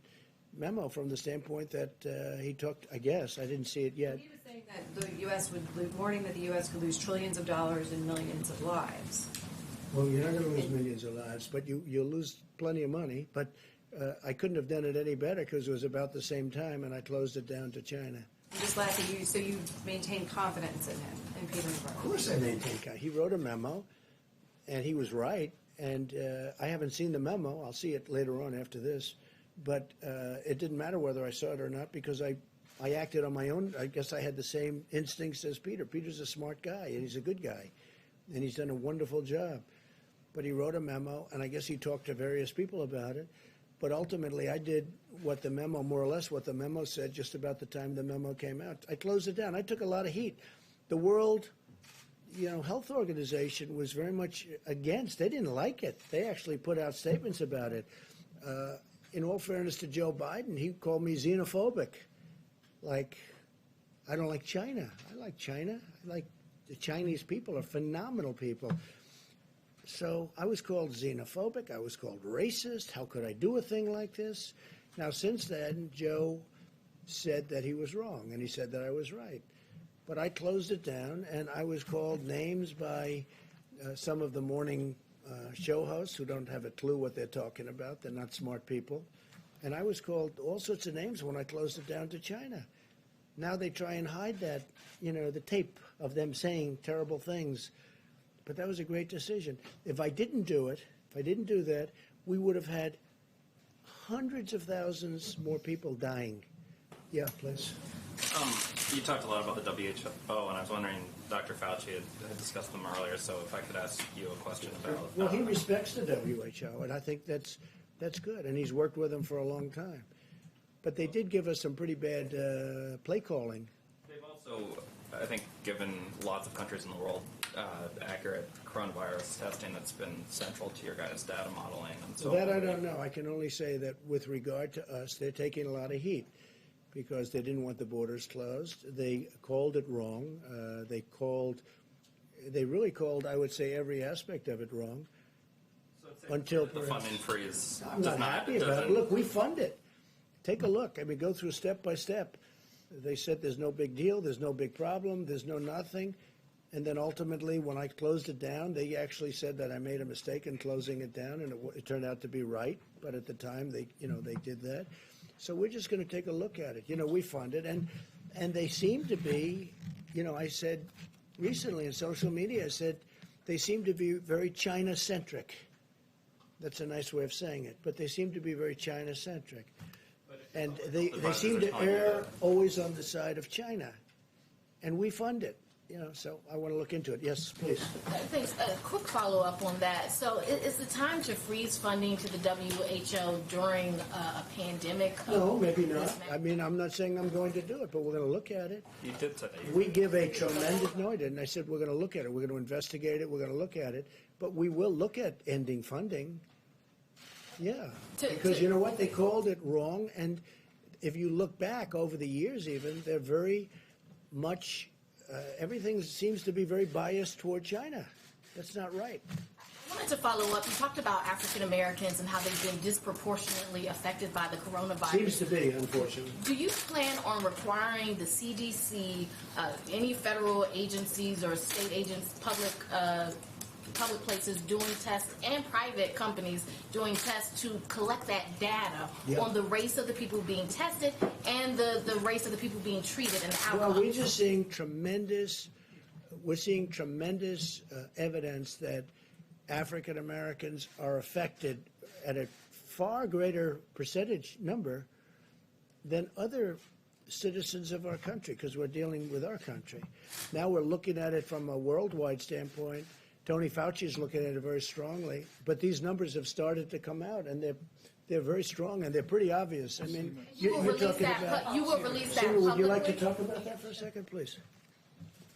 memo from the standpoint that he took, I guess. I didn't see it yet. He was saying that the U.S. warning that the U.S. could lose trillions of dollars and millions of lives. Well, you're not going to lose millions of lives, but you'll lose plenty of money. But I couldn't have done it any better because it was about the same time, and I closed it down to China. Just lastly, so you maintain confidence in him, in Peter Navarro? Of course I maintain confidence. He wrote a memo, and he was right. And I haven't seen the memo. I'll see it later on after this. But it didn't matter whether I saw it or not because I acted on my own. I guess I had the same instincts as Peter. Peter's a smart guy, and he's a good guy. And he's done a wonderful job. But he wrote a memo, and I guess he talked to various people about it. But ultimately, I did what the memo, more or less what the memo said just about the time the memo came out. I closed it down. I took a lot of heat. The World Health Organization was very much against. They didn't like it. They actually put out statements about it. In all fairness to Joe Biden, he called me xenophobic. Like, I don't like China. I like China. I like the Chinese people are phenomenal people. So I was called xenophobic. I was called racist. How could I do a thing like this? Now, since then, Joe said that he was wrong, and he said that I was right. But I closed it down, and I was called names by some of the morning show hosts who don't have a clue what they're talking about. They're not smart people. And I was called all sorts of names when I closed it down to China. Now they try and hide that, the tape of them saying terrible things. But that was a great decision. If I didn't do it, if I didn't do that, we would have had hundreds of thousands more people dying. Yeah, please. You talked a lot about the WHO, and I was wondering, Dr. Fauci had discussed them earlier, so if I could ask you a question about... Well, he respects the WHO, and I think that's good, and he's worked with them for a long time. But they did give us some pretty bad play calling. They've also, I think, given lots of countries in the world accurate coronavirus testing that's been central to your guys' data modeling. And so that I don't know. I can only say that with regard to us, they're taking a lot of heat because they didn't want the borders closed. They called it wrong. They really called, I would say, every aspect of it wrong. So until the funding freeze I'm not happy about it. Look, we fund it. Take a look. I mean, go through step by step. They said there's no big deal, there's no big problem, there's no nothing. And then ultimately, when I closed it down, they actually said that I made a mistake in closing it down, and it turned out to be right. But at the time, they did that. So we're just going to take a look at it. We fund it, and they seem to be, I said recently in social media, I said they seem to be very China-centric. That's a nice way of saying it, but they seem to be very China-centric. And they seem to err always on the side of China. And we fund it. So I want to look into it. Yes, please. Thanks. A quick follow-up on that. So is the time to freeze funding to the WHO during a pandemic? No, maybe not. I mean, I'm not saying I'm going to do it, but we're going to look at it. You did today. We give a tremendous, no, I didn't. I said we're going to look at it. We're going to investigate it. We're going to look at it. But we will look at ending funding. Yeah. Because you know what? They called it wrong. And if you look back over the years even, they're very much... everything seems to be very biased toward China. That's not right. I wanted to follow up. You talked about African Americans and how they've been disproportionately affected by the coronavirus. Seems to be, unfortunately. Do you plan on requiring the CDC, any federal agencies or state agents, public places doing tests and private companies doing tests to collect that data on the race of the people being tested and the race of the people being treated and the outcomes? Well, we're just seeing tremendous evidence that African Americans are affected at a far greater percentage number than other citizens of our country, because we're dealing with our country. Now we're looking at it from a worldwide standpoint. Tony Fauci is looking at it very strongly, but these numbers have started to come out, and they're very strong, and they're pretty obvious. I mean, you will release that. Seema, would you like to talk about that for a second, please?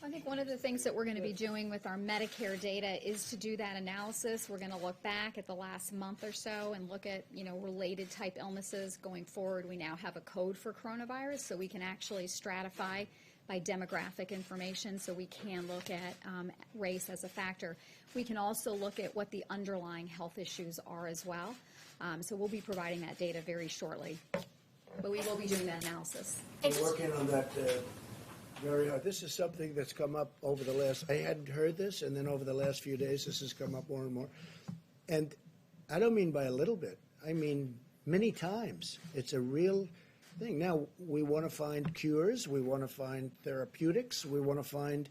I think one of the things that we're going to be doing with our Medicare data is to do that analysis. We're going to look back at the last month or so and look at, related type illnesses going forward. We now have a code for coronavirus, so we can actually stratify by demographic information, so we can look at race as a factor. We can also look at what the underlying health issues are as well. So we'll be providing that data very shortly. But we will be doing that analysis. We're working on that very hard. This is something that's come up over the last, I hadn't heard this, and then over the last few days this has come up more and more. And I don't mean by a little bit. I mean many times. It's a real thing. Now, we want to find cures, we want to find therapeutics, we want to find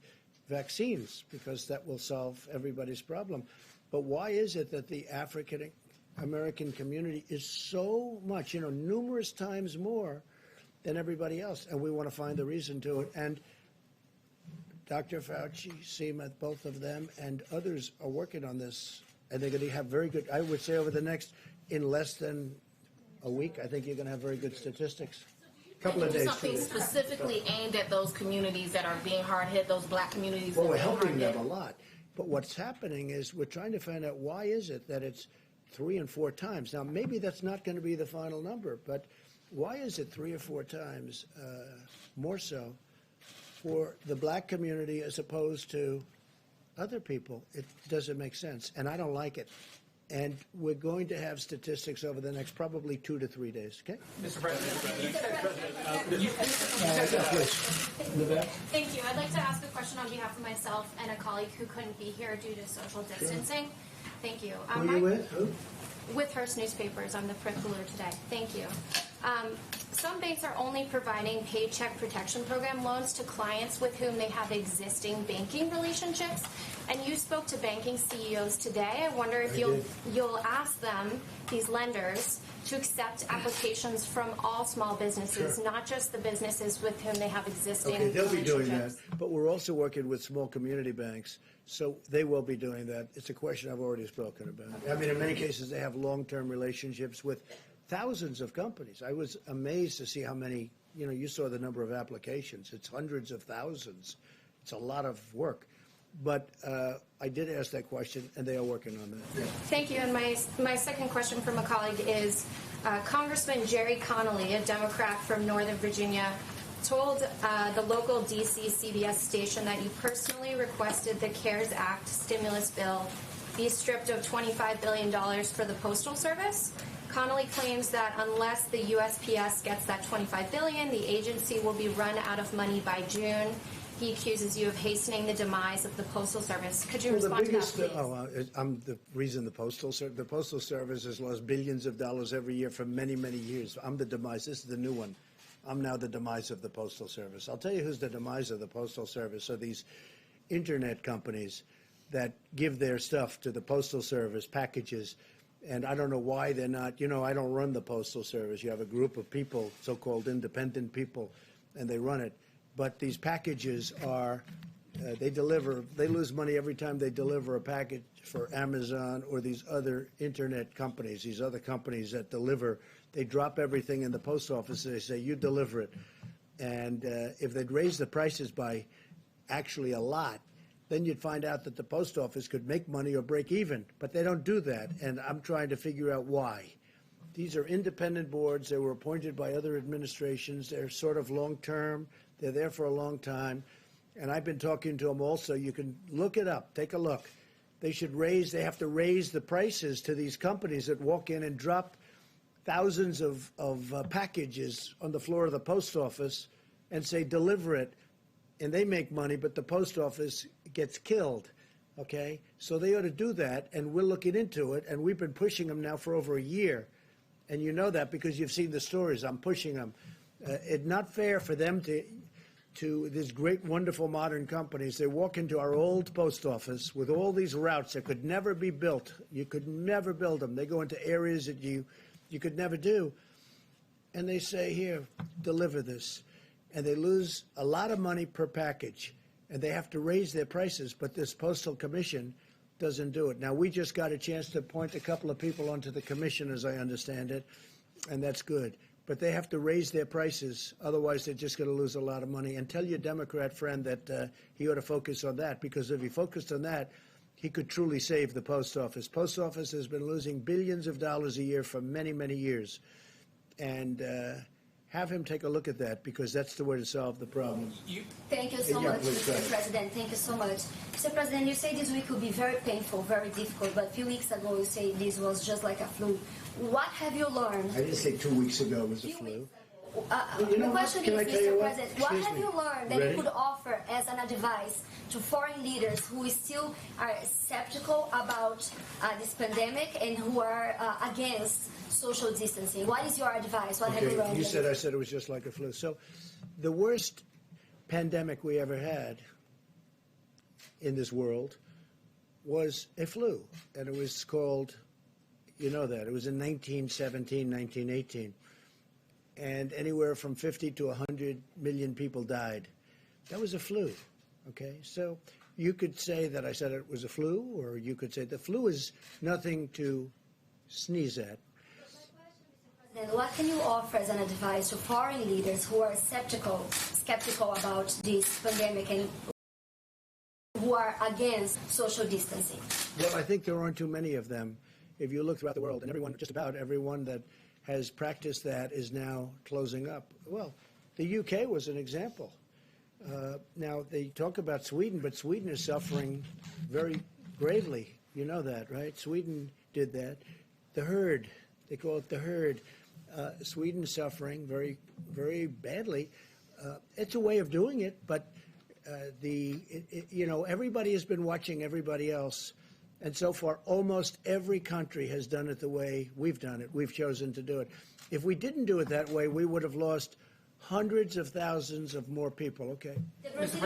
vaccines, because that will solve everybody's problem. But why is it that the African American community is so much, numerous times more than everybody else? And we want to find the reason to it. And Dr. Fauci, Seema, both of them, and others are working on this. And they're going to have very good, I would say in less than a week, I think you're going to have very good statistics. Couple of days. Something specifically aimed at those communities that are being hard hit, those black communities. Well, we're helping them a lot. But what's happening is we're trying to find out why is it that it's 3 and 4 times. Now, maybe that's not going to be the final number, but why is it 3 or 4 times more so for the black community as opposed to other people? It doesn't make sense, and I don't like it. And we're going to have statistics over the next probably 2 to 3 days. Okay? Mr. President. Thank you. I'd like to ask a question on behalf of myself and a colleague who couldn't be here due to social distancing. Thank you. Who are you with? Who? With Hearst Newspapers. I'm the print cooler today. Thank you. Some banks are only providing Paycheck Protection Program loans to clients with whom they have existing banking relationships. And you spoke to banking CEOs today. I wonder if you'll ask them, these lenders, to accept applications from all small businesses, not just the businesses with whom they have existing relationships. They'll be doing that. But we're also working with small community banks, so they will be doing that. It's a question I've already spoken about. I mean, in many cases, they have long-term relationships with thousands of companies. I was amazed to see how many, you saw the number of applications. It's hundreds of thousands. It's a lot of work. But I did ask that question, and they are working on that. Yeah. Thank you. And my second question from a colleague is Congressman Jerry Connolly, a Democrat from Northern Virginia, told the local D.C. CBS station that you personally requested the CARES Act stimulus bill be stripped of $25 billion for the Postal Service. Connolly claims that unless the USPS gets that $25 billion, the agency will be run out of money by June. He accuses you of hastening the demise of the Postal Service. Could you Well, the respond biggest, to that, please? I'm the reason the Postal Service has lost billions of dollars every year for many, many years. I'm the demise. This is the new one. I'm now the demise of the Postal Service. I'll tell you who's the demise of the Postal Service. So these internet companies that give their stuff to the Postal Service, packages, and I don't know why they're not, I don't run the Postal Service. You have a group of people, so-called independent people, and they run it. But these packages are, they lose money every time they deliver a package for Amazon or these other internet companies, these other companies that deliver. They drop everything in the post office. They say, you deliver it. And if they'd raise the prices by actually a lot, then you'd find out that the post office could make money or break even. But they don't do that, and I'm trying to figure out why. These are independent boards. They were appointed by other administrations. They're sort of long-term. They're there for a long time. And I've been talking to them also. You can look it up. Take a look. They have to raise the prices to these companies that walk in and drop thousands of packages on the floor of the post office and say, deliver it. And they make money, but the post office gets killed, okay? So they ought to do that, and we're looking into it, and we've been pushing them now for over a year. And you know that because you've seen the stories. I'm pushing them. It's not fair for them to these great, wonderful modern companies. They walk into our old post office with all these routes that could never be built. You could never build them. They go into areas that you could never do. And they say, here, deliver this. And they lose a lot of money per package, and they have to raise their prices, but this Postal Commission doesn't do it. Now, we just got a chance to appoint a couple of people onto the commission, as I understand it, and that's good. But they have to raise their prices, otherwise they're just going to lose a lot of money. And tell your Democrat friend that he ought to focus on that, because if he focused on that, he could truly save the post office. Post office has been losing billions of dollars a year for many, many years. And have him take a look at that, because that's the way to solve the problem. Thank you so much, Mr. President. Thank you so much. Mr. President, you say this week will be very painful, very difficult, but a few weeks ago you say this was just like a flu. What have you learned? I didn't say 2 weeks ago it was a flu. The question is, Mr. President, what have me. you learned that you could offer as an advice to foreign leaders who still are skeptical about this pandemic and who are against social distancing? What is your advice? What have you learned? I said it was just like a flu. So the worst pandemic we ever had in this world was a flu, and it was called, you know that, it was in 1917, 1918. And anywhere from 50 to 100 million people died. That was a flu, okay? So you could say that I said it was a flu, or you could say the flu is nothing to sneeze at. Then what can you offer as an advice to foreign leaders who are skeptical about this pandemic and who are against social distancing? Well, I think there aren't too many of them. If you look throughout the world, and everyone, just about everyone that has practiced that is now closing up. Well, the UK was an example. Now, they talk about Sweden, but Sweden is suffering very gravely. You know that, right? Sweden did that. The herd, they call it the herd. Sweden's suffering very, very badly. It's a way of doing it, but everybody has been watching everybody else. And so far, almost every country has done it the way we've done it. We've chosen to do it. If we didn't do it that way, we would have lost hundreds of thousands of more people. Okay. Mr.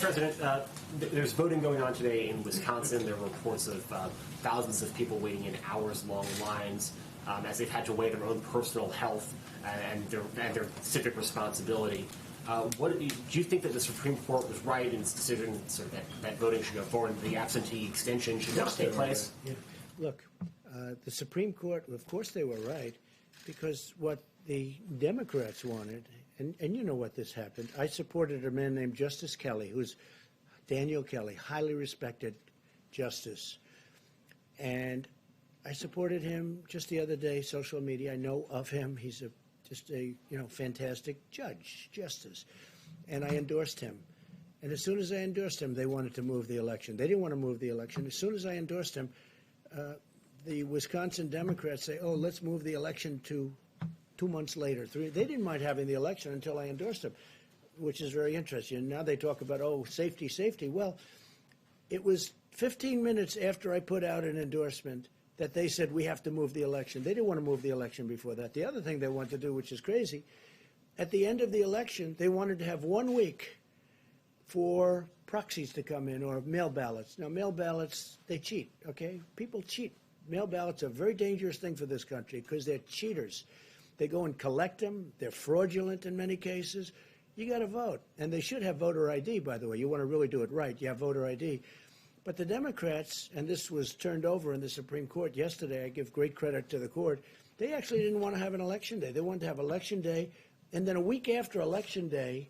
President, there's voting going on today in Wisconsin. There are reports of thousands of people waiting in hours-long lines as they've had to weigh their own personal health and their civic responsibility. Do you think that the Supreme Court was right in its decision that voting should go forward and the absentee extension should not take place? Yeah. Look, the Supreme Court, of course they were right, because what the Democrats wanted, and you know what this happened, I supported a man named Justice Kelly, who's Daniel Kelly, highly respected justice. And I supported him just the other day, social media. I know of him. He's just a fantastic justice, and I endorsed him. And as soon as I endorsed him, they wanted to move the election. They didn't want to move the election. As soon as I endorsed him, the Wisconsin Democrats say, "Oh, let's move the election to 2 months later." They didn't mind having the election until I endorsed him. which is very interesting. And now they talk about, oh, safety, safety. Well, it was 15 minutes after I put out an endorsement that they said we have to move the election. They didn't want to move the election before that. The other thing they want to do, which is crazy, at the end of the election, they wanted to have 1 week for proxies to come in or mail ballots. Now, mail ballots, they cheat, okay? People cheat. Mail ballots are a very dangerous thing for this country because they're cheaters. They go and collect them. They're fraudulent in many cases. You got to vote. And they should have voter ID, by the way. You want to really do it right. You have voter ID. But the Democrats, and this was turned over in the Supreme Court yesterday, I give great credit to the court, they actually didn't want to have an election day. They wanted to have election day, and then a week after election day,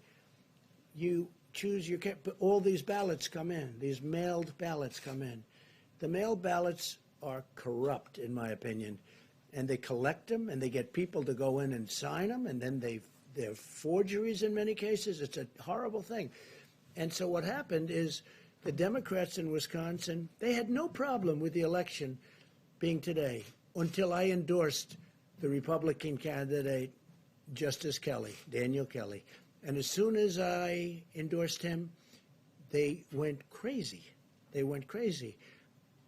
you choose your, all these ballots come in, these mailed ballots come in. The mailed ballots are corrupt, in my opinion, and they collect them, and they get people to go in and sign them, and then they're forgeries in many cases. It's a horrible thing. And so what happened is, the Democrats in Wisconsin, they had no problem with the election being today until I endorsed the Republican candidate, Justice Kelly, Daniel Kelly. And as soon as I endorsed him, they went crazy. They went crazy.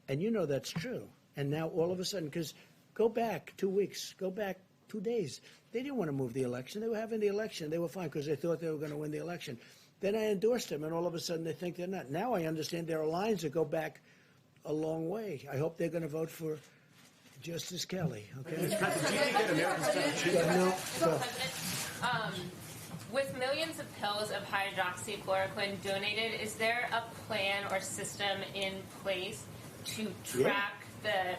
And you know that's true. And now all of a sudden, because go back 2 weeks, go back 2 days, they didn't want to move the election. They were having the election. They were fine because they thought they were going to win the election. Then I endorsed him, and all of a sudden they think they're not. Now I understand there are lines that go back a long way. I hope they're going to vote for Justice Kelly. Okay. With millions of pills of hydroxychloroquine donated, is there a plan or system in place to track the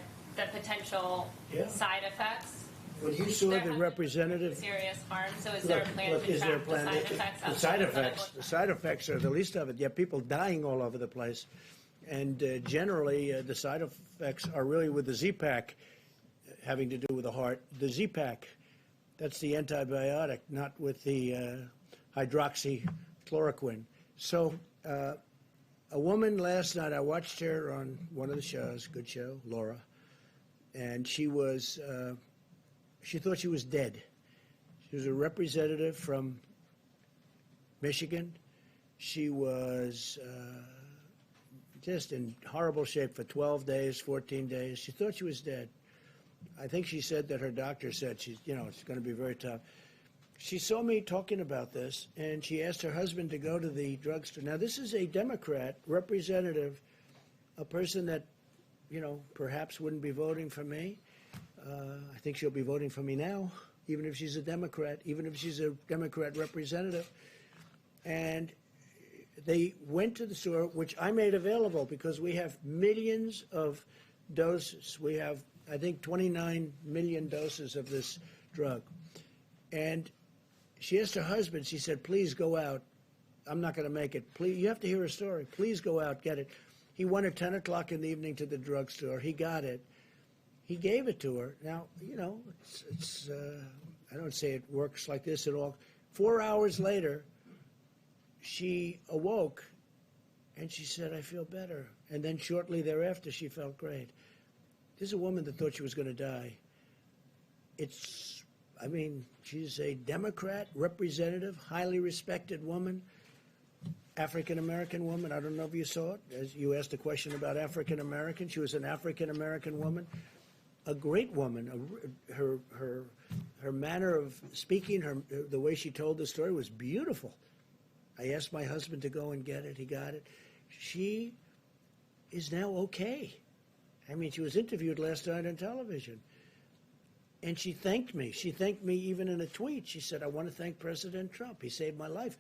potential side effects? When you saw the representative, serious harm. So is there a plan to is there a track plan? the side effects? The side effects are the least of it. You have people dying all over the place, and generally the side effects are really with the Z-Pak, having to do with the heart. The Z-Pak, that's the antibiotic, not with the hydroxychloroquine. So a woman last night, I watched her on one of the shows, good show, Laura, and she was. She thought she was dead. She was a representative from Michigan. She was just in horrible shape for 12 days, 14 days. She thought she was dead. I think she said that her doctor said she's, it's going to be very tough. She saw me talking about this, and she asked her husband to go to the drugstore. Now, this is a Democrat representative, a person that, perhaps wouldn't be voting for me. I think she'll be voting for me now, even if she's a Democrat, even if she's a Democrat representative. And they went to the store, which I made available because we have millions of doses. We have, I think, 29 million doses of this drug. And she asked her husband, she said, please go out. I'm not going to make it. Please, you have to hear her story. Please go out, get it. He went at 10 o'clock in the evening to the drugstore. He got it. He gave it to her. Now, it's I don't say it works like this at all. 4 hours later, she awoke, and she said, I feel better. And then shortly thereafter, she felt great. This is a woman that thought she was going to die. She's a Democrat representative, highly respected woman, African-American woman. I don't know if you saw it. As you asked a question about African-American, she was an African-American woman. A great woman. Her manner of speaking, the way she told the story was beautiful. I asked my husband to go and get it. He got it. She is now okay. She was interviewed last night on television. And she thanked me. She thanked me even in a tweet. She said, I want to thank President Trump. He saved my life.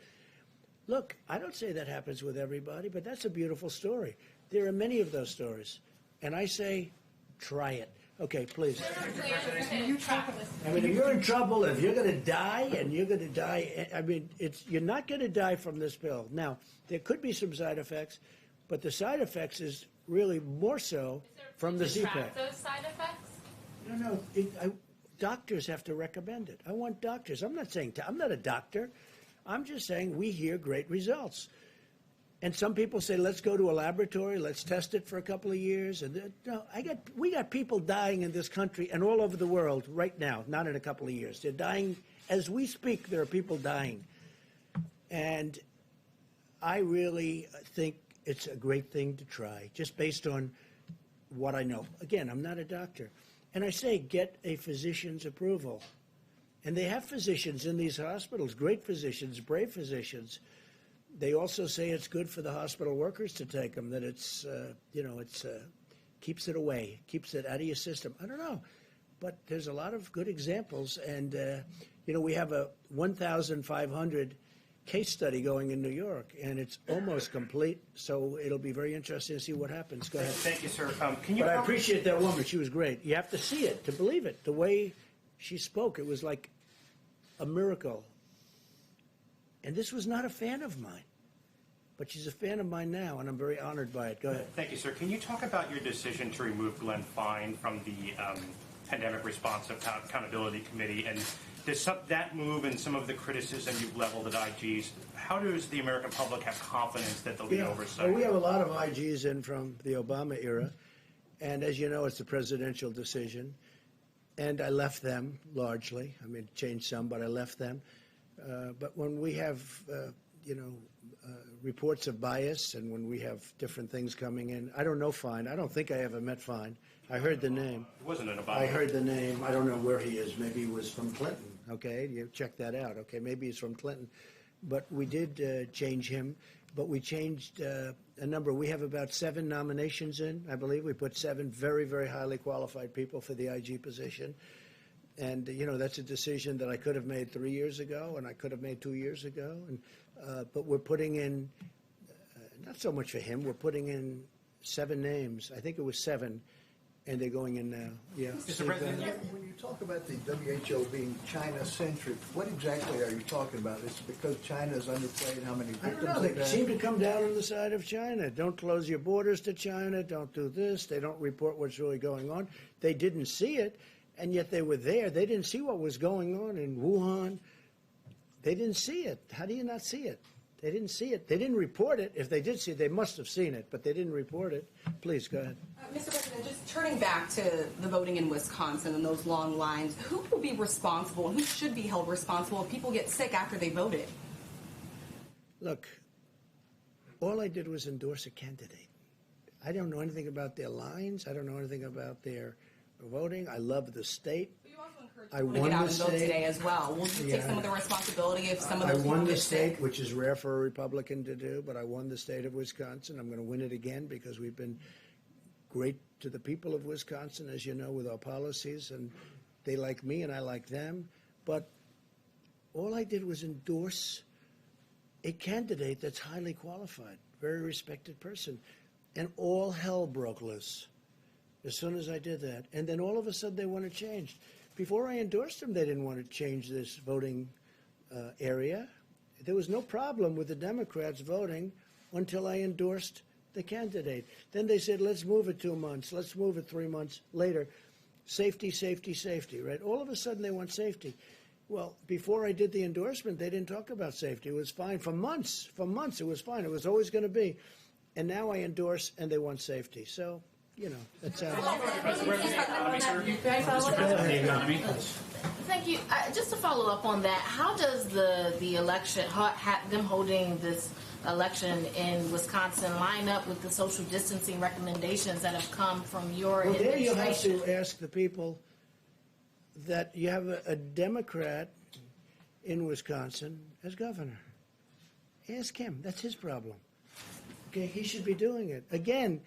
Look, I don't say that happens with everybody, but that's a beautiful story. There are many of those stories. And I say, try it. Okay, please. If you're in trouble, if you're going to die, and you're going to die, you're not going to die from this pill. Now, there could be some side effects, but the side effects is really more so from the Z-Pak. Those side effects? No. Doctors have to recommend it. I want doctors. I'm not a doctor. I'm just saying we hear great results. And some people say, let's go to a laboratory, let's test it for a couple of years. And we got people dying in this country and all over the world right now, not in a couple of years. They're dying as we speak. There are people dying. And I really think it's a great thing to try, just based on what I know. Again, I'm not a doctor. And I say, get a physician's approval. And they have physicians in these hospitals, great physicians, brave physicians. They also say it's good for the hospital workers to take them, that it's, keeps it away, keeps it out of your system. I don't know. But there's a lot of good examples. And, we have a 1,500 case study going in New York, and it's almost complete. So it'll be very interesting to see what happens. Go ahead. Thank you, sir. But I appreciate that woman. She was great. You have to see it to believe it. The way she spoke, it was like a miracle. And this was not a fan of mine, but she's a fan of mine now, and I'm very honored by it. Go ahead. Thank you, sir. Can you talk about your decision to remove Glenn Fine from the Pandemic Response Accountability Committee, and that move and some of the criticism you've leveled at IGs, how does the American public have confidence that there'll be oversight? Well, we have a lot of IGs in from the Obama era, and as you know, it's a presidential decision. And I left them largely. I mean, changed some, but I left them. But when we have, reports of bias, and when we have different things coming in, I don't know Fine. I don't think I ever met Fine. I heard the name. It wasn't an Obama. I heard the name. I don't know where he is. Maybe he was from Clinton. Okay, you check that out. Okay, maybe he's from Clinton. But we did change him. But we changed a number. We have about 7 nominations in, I believe. We put 7 very, very highly qualified people for the IG position. And, that's a decision that I could have made 3 years ago, and I could have made 2 years ago. And but we're putting in, not so much for him, we're putting in 7 names. I think it was 7, and they're going in now. Yeah. Mr. President, when you talk about the WHO being China-centric, what exactly are you talking about? Is it because China's underplayed how many I victims don't know. they've They had? seem to come down on the side of China. Don't close your borders to China. Don't do this. They don't report what's really going on. They didn't see it, and yet they were there. They didn't see what was going on in Wuhan. They didn't see it. How do you not see it? They didn't see it. They didn't report it. If they did see it, they must have seen it, but they didn't report it. Please, go ahead. Mr. President, just turning back to the voting in Wisconsin and those long lines, who will be responsible and who should be held responsible if people get sick after they voted? Look, all I did was endorse a candidate. I don't know anything about their lines. I don't know anything about their voting. I love the state. I To won get out the and vote state. today as well. Will you take some of the responsibility if some of I those won people the get sick? state, which is rare for a Republican to do, but I won the state of Wisconsin. I'm going to win it again because we've been great to the people of Wisconsin, as you know, with our policies, and they like me and I like them. But all I did was endorse a candidate that's highly qualified, very respected person, and all hell broke loose as soon as I did that. And then all of a sudden they want to change. Before I endorsed them, they didn't want to change this voting area. There was no problem with the Democrats voting until I endorsed the candidate. Then they said, let's move it 2 months. Let's move it 3 months later. Safety, safety, safety, right? All of a sudden they want safety. Well, before I did the endorsement, they didn't talk about safety. It was fine for months. For months, it was fine. It was always going to be. And now I endorse, and they want safety. So, that's how. Thank you. Just to follow up on that, how does the election, them holding this election in Wisconsin line up with the social distancing recommendations that have come from your Well, there you administration? have to ask the people that you have a Democrat in Wisconsin as governor. Ask him. That's his problem. Okay, he should be doing it. Again,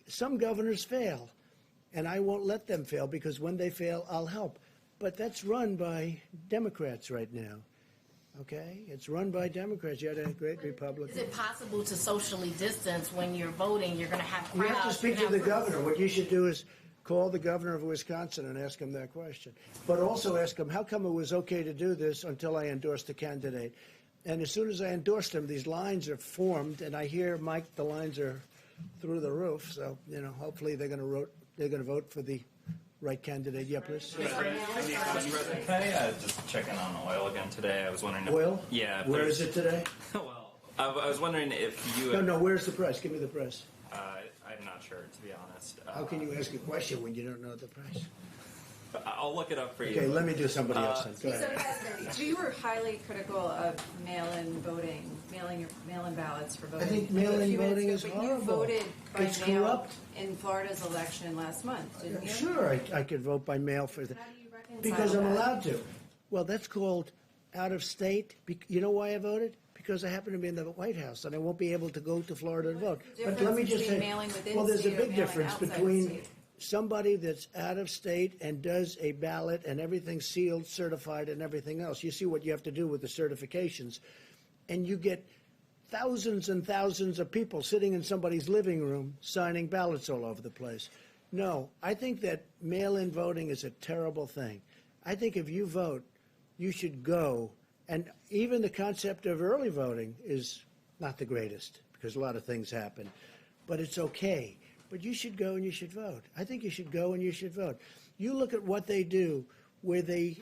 some governors fail, and I won't let them fail because when they fail, I'll help. But that's run by Democrats right now. Okay? It's run by Democrats. You had a great Republican. Is it possible to socially distance when you're voting? You're going to have You crowds. have to speak to the governor. What you should do is call the governor of Wisconsin and ask him that question. But also ask him, how come it was okay to do this until I endorsed the candidate? And as soon as I endorsed him, these lines are formed, and I hear, Mike, the lines are through the roof. So, hopefully they're going to vote for the right candidate. Yeah, please. Can I just check in on oil again today? I was wondering. Oil? Yeah. Where is it today? Well, I was wondering if you. No, where's the price? Give me the price. I'm not sure, to be honest. How can you ask a question when you don't know the price? I'll look it up for you. Okay, let me do somebody else then. Go ahead. So you were highly critical of mail-in voting, mail-in ballots for voting. I think a mail-in few minutes voting ago, is but horrible. you voted by It's mail corrupt. in Florida's election last month, didn't you? Sure, I could vote by mail for that. How do you reconcile Because I'm that? allowed to. Well, that's called out of state. You know why I voted? Because I happen to be in the White House and I won't be able to go to Florida and vote. the But let me difference just between say, mailing within well, there's a state or big mailing difference outside the between state? somebody that's out of state and does a ballot and everything sealed, certified, and everything else. You see what you have to do with the certifications. And you get thousands and thousands of people sitting in somebody's living room signing ballots all over the place. No, I think that mail-in voting is a terrible thing. I think if you vote, you should go. And even the concept of early voting is not the greatest because a lot of things happen. But it's okay. But you should go and you should vote. I think you should go and you should vote. You look at what they do where they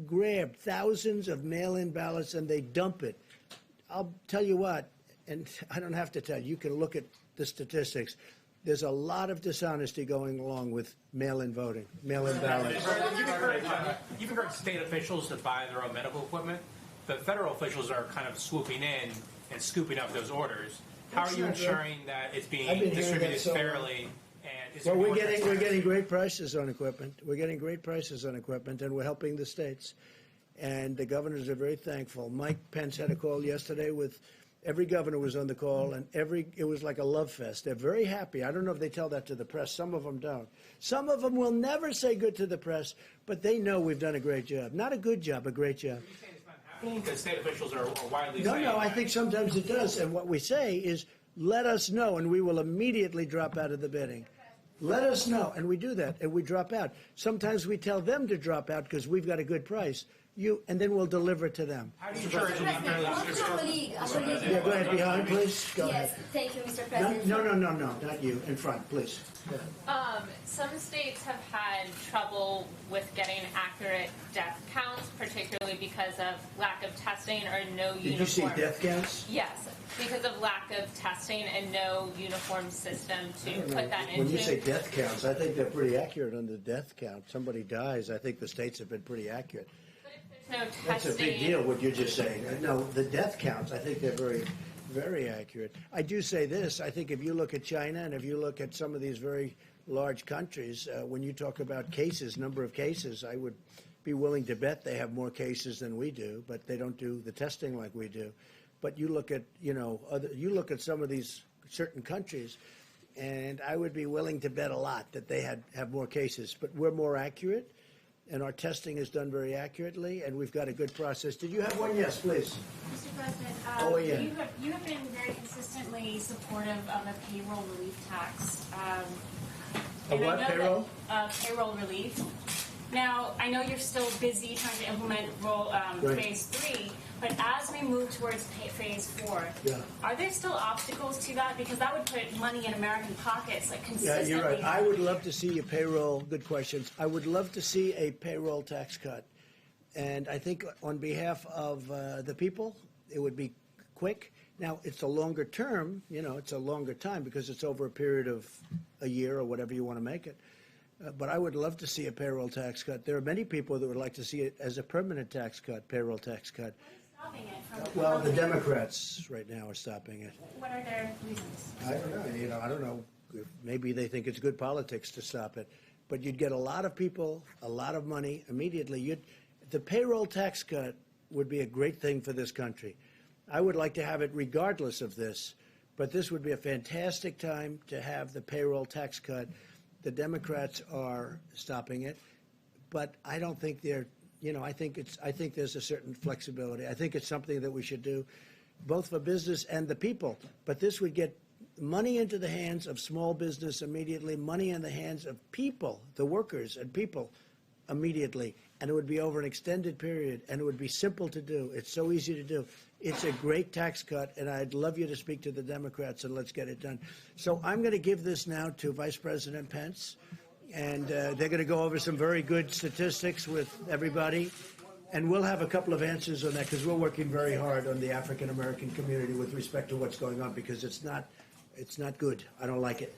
grab thousands of mail-in ballots and they dump it. I'll tell you what, and I don't have to tell you, you can look at the statistics. There's a lot of dishonesty going along with mail-in voting, mail-in ballots. You've encouraged state officials to buy their own medical equipment. The federal officials are kind of swooping in and scooping up those orders. How are you ensuring that it's being I've been hearing that distributed so long. fairly? And is Well, there we're more getting transparency? great prices on equipment. We're getting great prices on equipment, and we're helping the states. And the governors are very thankful. Mike Pence had a call yesterday with every governor was on the call, and it was like a love fest. They're very happy. I don't know if they tell that to the press. Some of them don't. Some of them will never say good to the press, but they know we've done a great job. Not a good job, a great job. Because state officials are widely No, saying no, I think sometimes it does. And what we say is, let us know, and we will immediately drop out of the bidding. Let us know, and we do that, and we drop out. Sometimes we tell them to drop out because we've got a good price. And then we'll deliver it to them. How do you encourage them to be fairly Yeah, go ahead, behind, please. Go Yes, ahead. thank you, Mr. President. No, not you. In front, please. Go ahead. Some states have had trouble with getting accurate death counts, particularly because of lack of testing or no uniform. Did you see death counts? Yes, because of lack of testing and no uniform system to I don't put know. that into. When you say death counts, I think they're pretty accurate on the death count. Somebody dies, I think the states have been pretty accurate. no testing. That's a big deal, what you're just saying. No, the death counts, I think they're very, very accurate. I do say this, I think if you look at China and if you look at some of these very large countries, when you talk about cases, number of cases, I would be willing to bet they have more cases than we do, but they don't do the testing like we do. But you look at, you look at some of these certain countries, and I would be willing to bet a lot that they have more cases. But we're more accurate, and our testing is done very accurately, and we've got a good process. Did you have one? Yes, please. Mr. President, Oh, yeah. you have been very consistently supportive of a payroll relief tax. A what, payroll? Payroll relief. Now, I know you're still busy trying to implement Right. phase 3, but as we move towards phase 4, Yeah. are there still obstacles to that? Because that would put money in American pockets, like Yeah, consistently. you're right. I would love to see a payroll, good questions. I would love to see a payroll tax cut. And I think on behalf of the people, it would be quick. Now, it's a longer term, it's a longer time because it's over a period of a year or whatever you want to make it. But I would love to see a payroll tax cut. There are many people that would like to see it as a permanent tax cut, payroll tax cut. Stopping it from Well, the Democrats right now are stopping it. What are their reasons? I don't know. I don't know. Maybe they think it's good politics to stop it. But you'd get a lot of people, a lot of money immediately. The payroll tax cut would be a great thing for this country. I would like to have it regardless of this, but this would be a fantastic time to have the payroll tax cut. The Democrats are stopping it, but I don't think they're. I think there's a certain flexibility. I think it's something that we should do, both for business and the people. But this would get money into the hands of small business immediately, money in the hands of people, the workers and people immediately, and it would be over an extended period, and it would be simple to do. It's so easy to do. It's a great tax cut, and I'd love you to speak to the Democrats, and let's get it done. So I'm going to give this now to Vice President Pence, and they're going to go over some very good statistics with everybody, and we'll have a couple of answers on that, because we're working very hard on the African-American community with respect to what's going on, because it's not good. I don't like it.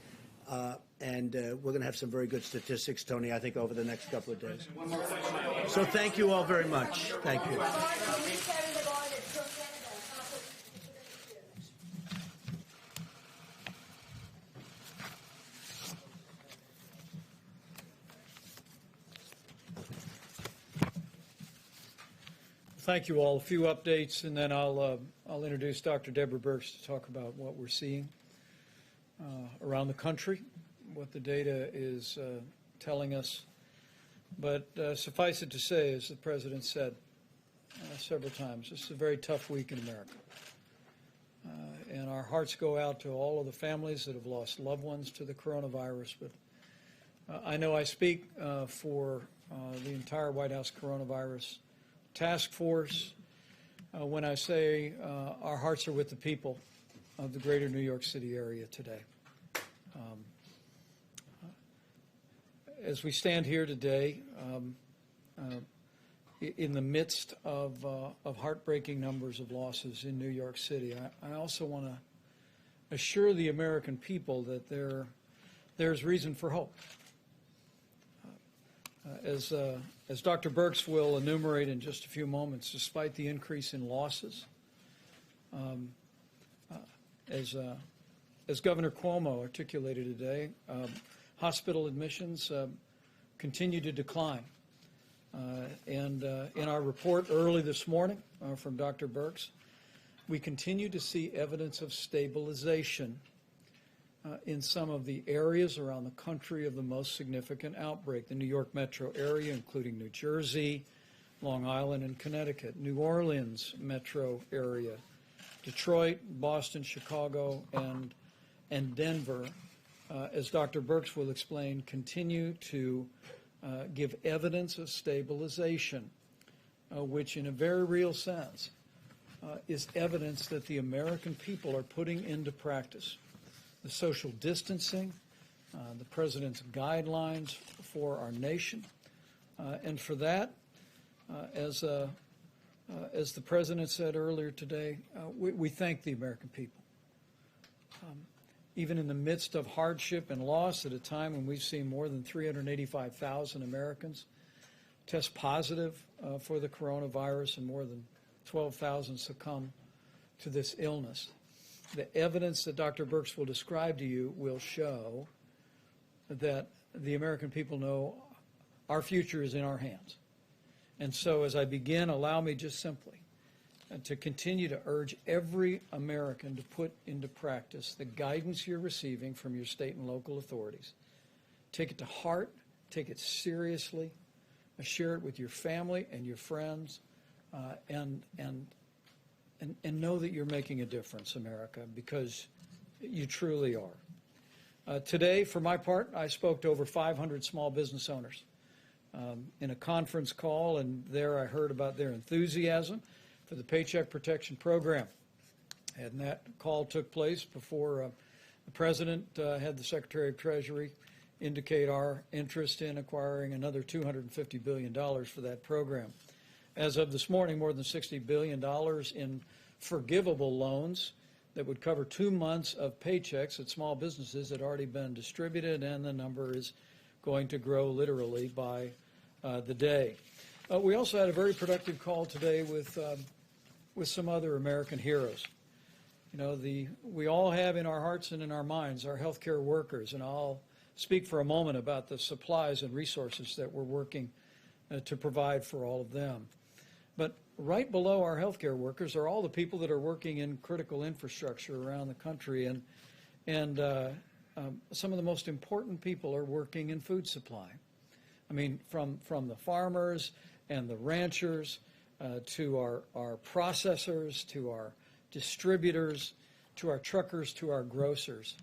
And we're going to have some very good statistics, Tony, I think, over the next couple of days. So thank you all very much. Thank you. Thank you all. A few updates, and then I'll introduce Dr. Deborah Birx to talk about what we're seeing around the country, what the data is telling us. But suffice it to say, as the President said several times, this is a very tough week in America. And our hearts go out to all of the families that have lost loved ones to the coronavirus. But I know I speak for the entire White House coronavirus task force when I say our hearts are with the people of the greater New York City area today. As we stand here today, in the midst of heartbreaking numbers of losses in New York City, I also want to assure the American people that there's reason for hope. As Dr. Birx will enumerate in just a few moments, despite the increase in losses, as Governor Cuomo articulated today, hospital admissions continue to decline. And in our report early this morning from Dr. Birx, we continue to see evidence of stabilization in some of the areas around the country of the most significant outbreak, the New York metro area, including New Jersey, Long Island, and Connecticut, New Orleans metro area, Detroit, Boston, Chicago, and Denver, as Dr. Birx will explain, continue to give evidence of stabilization, which in a very real sense is evidence that the American people are putting into practice the social distancing, the President's guidelines for our nation. And for that, as the President said earlier today, we thank the American people. Even in the midst of hardship and loss, at a time when we've seen more than 385,000 Americans test positive for the coronavirus and more than 12,000 succumb to this illness, the evidence that Dr. Birx will describe to you will show that the American people know our future is in our hands. And so as I begin, allow me just simply to continue to urge every American to put into practice the guidance you're receiving from your state and local authorities. Take it to heart, take it seriously, share it with your family and your friends, and know that you're making a difference, America, because you truly are. Today, for my part, I spoke to over 500 small business owners in a conference call, and there I heard about their enthusiasm for the Paycheck Protection Program. And that call took place before the President had the Secretary of Treasury indicate our interest in acquiring another $250 billion for that program. As of this morning, more than $60 billion in forgivable loans that would cover 2 months of paychecks at small businesses had already been distributed, and the number is going to grow literally by the day. We also had a very productive call today with some other American heroes. You know, we all have in our hearts and in our minds our healthcare workers, and I'll speak for a moment about the supplies and resources that we're working to provide for all of them. But right below our healthcare workers are all the people that are working in critical infrastructure around the country, and some of the most important people are working in food supply. I mean, from the farmers and the ranchers to our processors, to our distributors, to our truckers, to our grocers.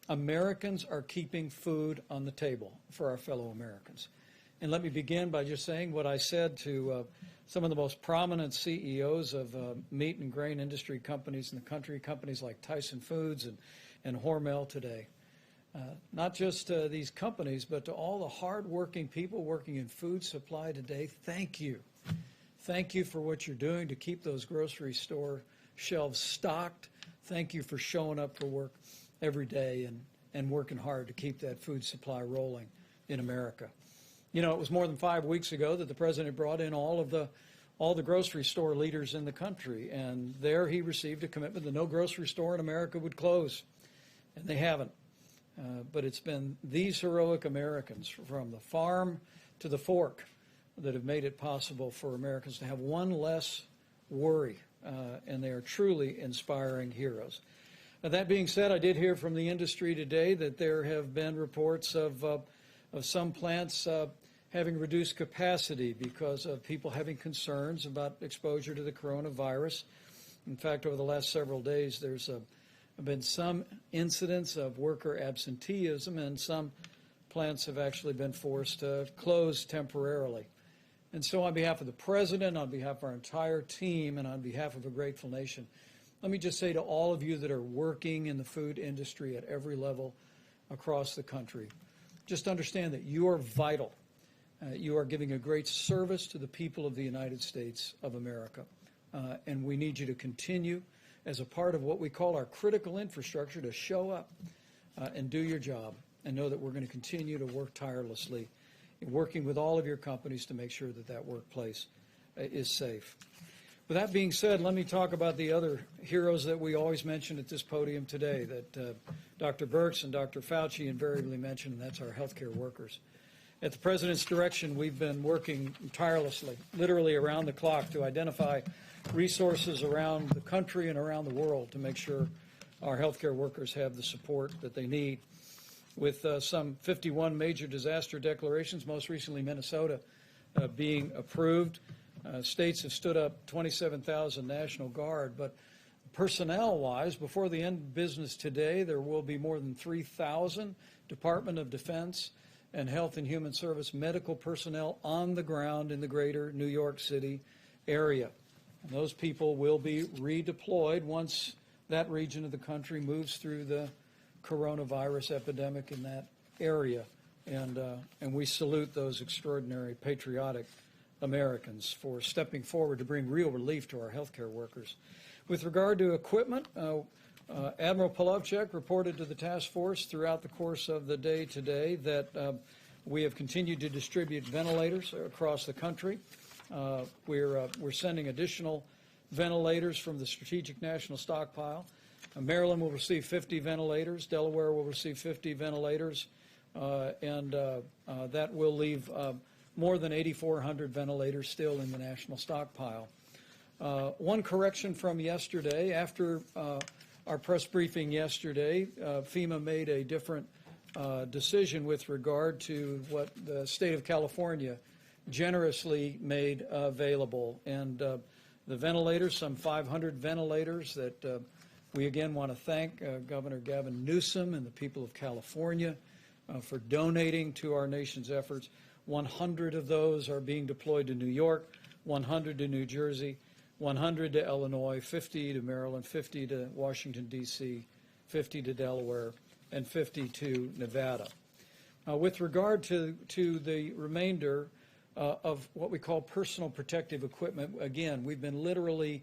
Americans are keeping food on the table for our fellow Americans. And let me begin by just saying what I said to some of the most prominent CEOs of meat and grain industry companies in the country, companies like Tyson Foods and Hormel today. Not just these companies, but to all the hardworking people working in food supply today, thank you. Thank you for what you're doing to keep those grocery store shelves stocked. Thank you for showing up for work every day and working hard to keep that food supply rolling in America. You know, it was more than 5 weeks ago that the president brought in all the grocery store leaders in the country, and there he received a commitment that no grocery store in America would close, and they haven't. But it's been these heroic Americans, from the farm to the fork, that have made it possible for Americans to have one less worry, and they are truly inspiring heroes. Now, that being said, I did hear from the industry today that there have been reports of some plants having reduced capacity because of people having concerns about exposure to the coronavirus. In fact, over the last several days, there's been some incidents of worker absenteeism, and some plants have actually been forced to close temporarily. And so on behalf of the president, on behalf of our entire team, and on behalf of a grateful nation, let me just say to all of you that are working in the food industry at every level across the country, just understand that you are vital. You are giving a great service to the people of the United States of America. And we need you to continue as a part of what we call our critical infrastructure to show up and do your job, and know that we're going to continue to work tirelessly in working with all of your companies to make sure that that workplace is safe. With that being said, let me talk about the other heroes that we always mention at this podium today, that Dr. Birx and Dr. Fauci invariably mention, and that's our healthcare workers. At the President's direction, we've been working tirelessly, literally around the clock, to identify resources around the country and around the world to make sure our healthcare workers have the support that they need. With some 51 major disaster declarations, most recently Minnesota being approved, states have stood up 27,000 National Guard, but personnel-wise, before the end of business today, there will be more than 3,000 Department of Defense and Health and Human Service medical personnel on the ground in the greater New York City area. And those people will be redeployed once that region of the country moves through the coronavirus epidemic in that area. And we salute those extraordinary patriotic Americans for stepping forward to bring real relief to our healthcare workers. With regard to equipment, Admiral Polovchek reported to the task force throughout the course of the day today that we have continued to distribute ventilators across the country. We're sending additional ventilators from the Strategic National Stockpile. Maryland will receive 50 ventilators. Delaware will receive 50 ventilators. And that will leave more than 8,400 ventilators still in the national stockpile. One correction from yesterday. After our press briefing yesterday, FEMA made a different decision with regard to what the state of California generously made available. And the ventilators, some 500 ventilators that we again want to thank Governor Gavin Newsom and the people of California for donating to our nation's efforts. 100 of those are being deployed to New York, 100 to New Jersey, 100 to Illinois, 50 to Maryland, 50 to Washington, D.C., 50 to Delaware, and 50 to Nevada. With regard to the remainder of what we call personal protective equipment, again, we've been literally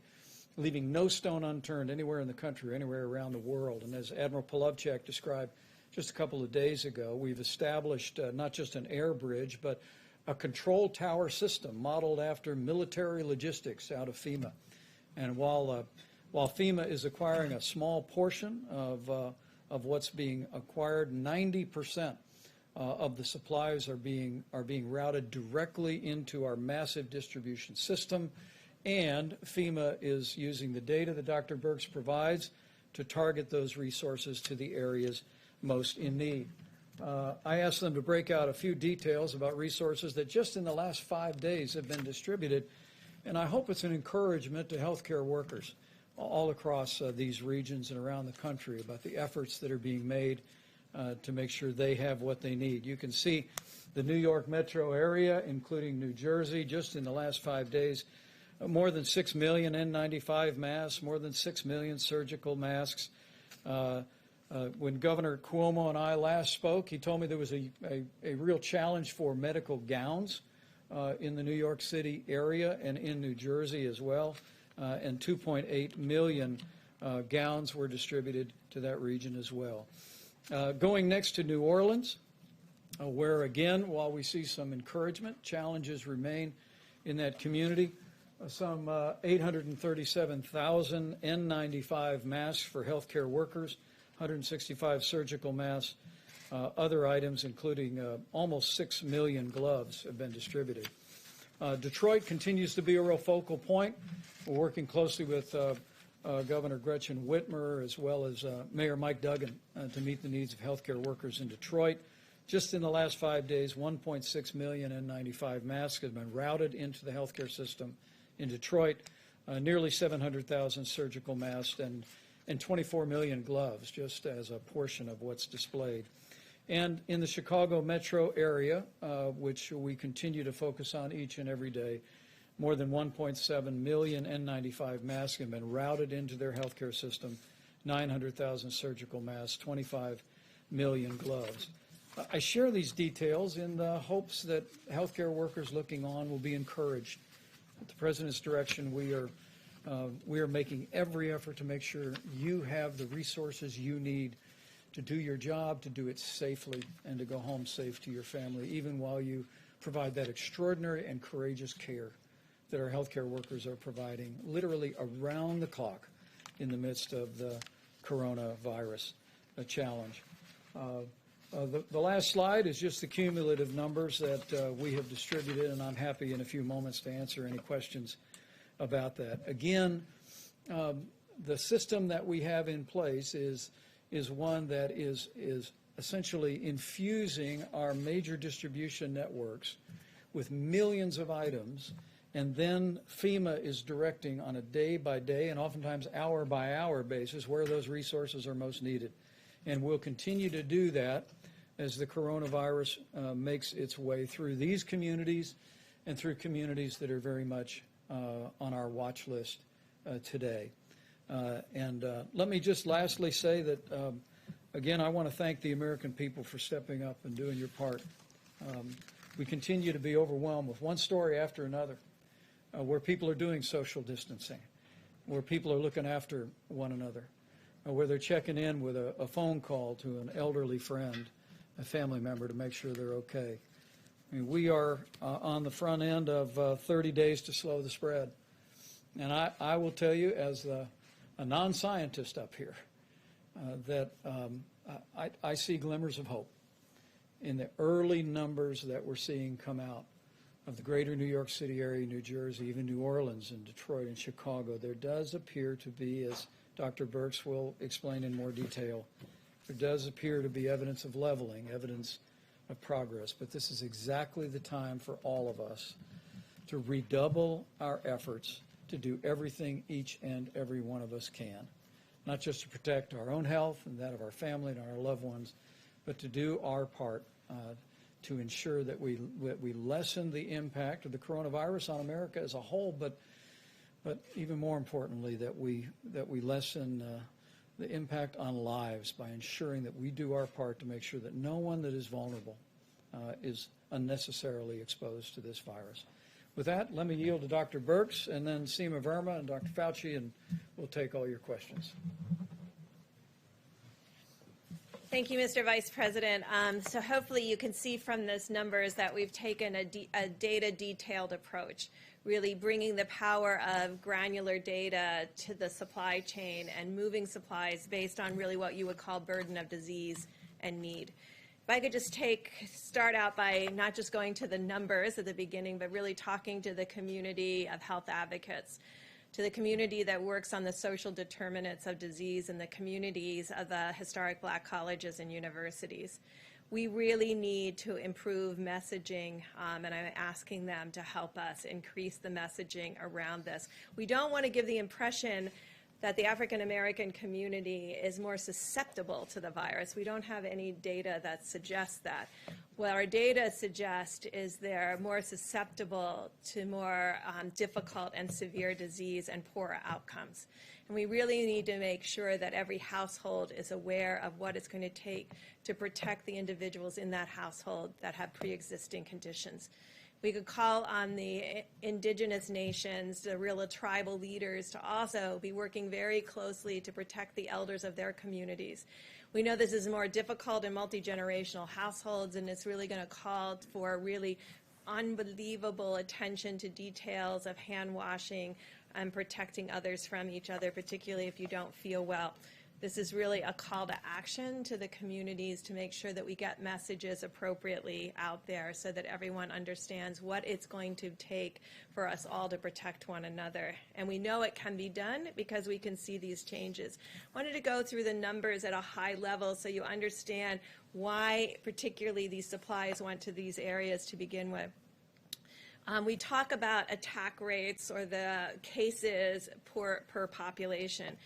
leaving no stone unturned anywhere in the country, anywhere around the world. And as Admiral Polovchek described just a couple of days ago, we've established not just an air bridge, but a control tower system modeled after military logistics out of FEMA. And while FEMA is acquiring a small portion of what's being acquired, 90% of the supplies are being routed directly into our massive distribution system. And FEMA is using the data that Dr. Birx provides to target those resources to the areas most in need. I asked them to break out a few details about resources that just in the last 5 days have been distributed, and I hope it's an encouragement to healthcare workers all across these regions and around the country about the efforts that are being made to make sure they have what they need. You can see the New York metro area, including New Jersey, just in the last 5 days, more than 6 million N95 masks, more than 6 million surgical masks. When Governor Cuomo and I last spoke, he told me there was a real challenge for medical gowns in the New York City area and in New Jersey as well. And 2.8 million gowns were distributed to that region as well. Going next to New Orleans, where again, while we see some encouragement, challenges remain in that community. Some 837,000 N95 masks for healthcare workers, 165 surgical masks, other items including almost 6 million gloves have been distributed. Detroit continues to be a real focal point. We're working closely with Governor Gretchen Whitmer as well as Mayor Mike Duggan to meet the needs of healthcare workers in Detroit. Just in the last 5 days, 1.6 million N95 masks have been routed into the healthcare system in Detroit, nearly 700,000 surgical masks, and 24 million gloves, just as a portion of what's displayed. And in the Chicago metro area, which we continue to focus on each and every day, more than 1.7 million N95 masks have been routed into their healthcare system, 900,000 surgical masks, 25 million gloves. I share these details in the hopes that healthcare workers looking on will be encouraged. At the President's direction, we are making every effort to make sure you have the resources you need to do your job, to do it safely, and to go home safe to your family, even while you provide that extraordinary and courageous care that our healthcare workers are providing literally around the clock in the midst of the coronavirus challenge. The last slide is just the cumulative numbers that we have distributed, and I'm happy in a few moments to answer any questions about that. Again, the system that we have in place is one that is essentially infusing our major distribution networks with millions of items, and then FEMA is directing on a day-by-day and oftentimes hour-by-hour basis where those resources are most needed. And we'll continue to do that as the coronavirus makes its way through these communities and through communities that are very much on our watch list today. And let me just lastly say that, again, I want to thank the American people for stepping up and doing your part. We continue to be overwhelmed with one story after another where people are doing social distancing, where people are looking after one another, where they're checking in with a phone call to an elderly friend, a family member, to make sure they're okay. I mean, we are on the front end of 30 days to slow the spread. And I will tell you, as a non-scientist up here, that I see glimmers of hope in the early numbers that we're seeing come out of the greater New York City area, New Jersey, even New Orleans and Detroit and Chicago. There does appear to be, as Dr. Birx will explain in more detail, there does appear to be evidence of leveling, evidence of progress. But this is exactly the time for all of us to redouble our efforts to do everything each and every one of us can, not just to protect our own health and that of our family and our loved ones, but to do our part to ensure that we lessen the impact of the coronavirus on America as a whole, but even more importantly, that we lessen the impact on lives by ensuring that we do our part to make sure that no one that is vulnerable is unnecessarily exposed to this virus. With that, let me yield to Dr. Birx and then Seema Verma and Dr. Fauci, and we'll take all your questions. Thank you, Mr. Vice President. So hopefully you can see from those numbers that we've taken a data-detailed approach, really bringing the power of granular data to the supply chain and moving supplies based on really what you would call burden of disease and need. If I could just start out by not just going to the numbers at the beginning, but really talking to the community of health advocates, to the community that works on the social determinants of disease and the communities of the historic Black colleges and universities. We really need to improve messaging, and I'm asking them to help us increase the messaging around this. We don't want to give the impression that the African American community is more susceptible to the virus. We don't have any data that suggests that. What our data suggests is they're more susceptible to more difficult and severe disease and poorer outcomes. And we really need to make sure that every household is aware of what it's going to take to protect the individuals in that household that have pre-existing conditions. We could call on the indigenous nations, the real tribal leaders, to also be working very closely to protect the elders of their communities. We know this is more difficult in multi-generational households, and it's really going to call for really unbelievable attention to details of hand washing and protecting others from each other, particularly if you don't feel well. This is really a call to action to the communities to make sure that we get messages appropriately out there so that everyone understands what it's going to take for us all to protect one another. And we know it can be done because we can see these changes. I wanted to go through the numbers at a high level so you understand why particularly these supplies went to these areas to begin with. We talk about attack rates or the cases per population.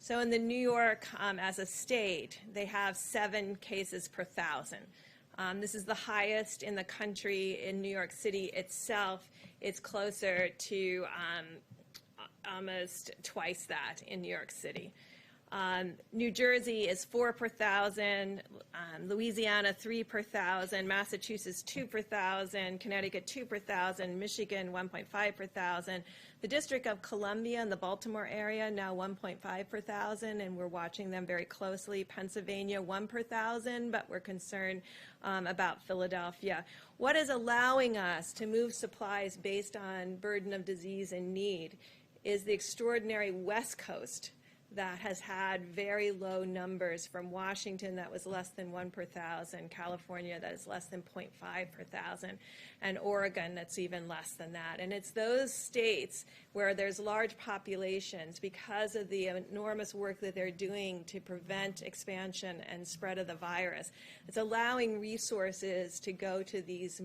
So in the New York, as a state, they have 7 cases per 1,000. This is the highest in the country. In New York City itself, it's closer to almost twice that in New York City. New Jersey is 4 per 1,000, Louisiana 3 per 1,000, Massachusetts 2 per 1,000, Connecticut 2 per 1,000, Michigan 1.5 per 1,000. The District of Columbia and the Baltimore area now 1.5 per 1,000, and we're watching them very closely. Pennsylvania 1 per 1,000, but we're concerned about Philadelphia. What is allowing us to move supplies based on burden of disease and need is the extraordinary West Coast that has had very low numbers, from Washington that was less than 1 per 1,000, California that is less than 0.5 per 1,000, and Oregon that's even less than that. And it's those states where there's large populations, because of the enormous work that they're doing to prevent expansion and spread of the virus. It's allowing resources to go to these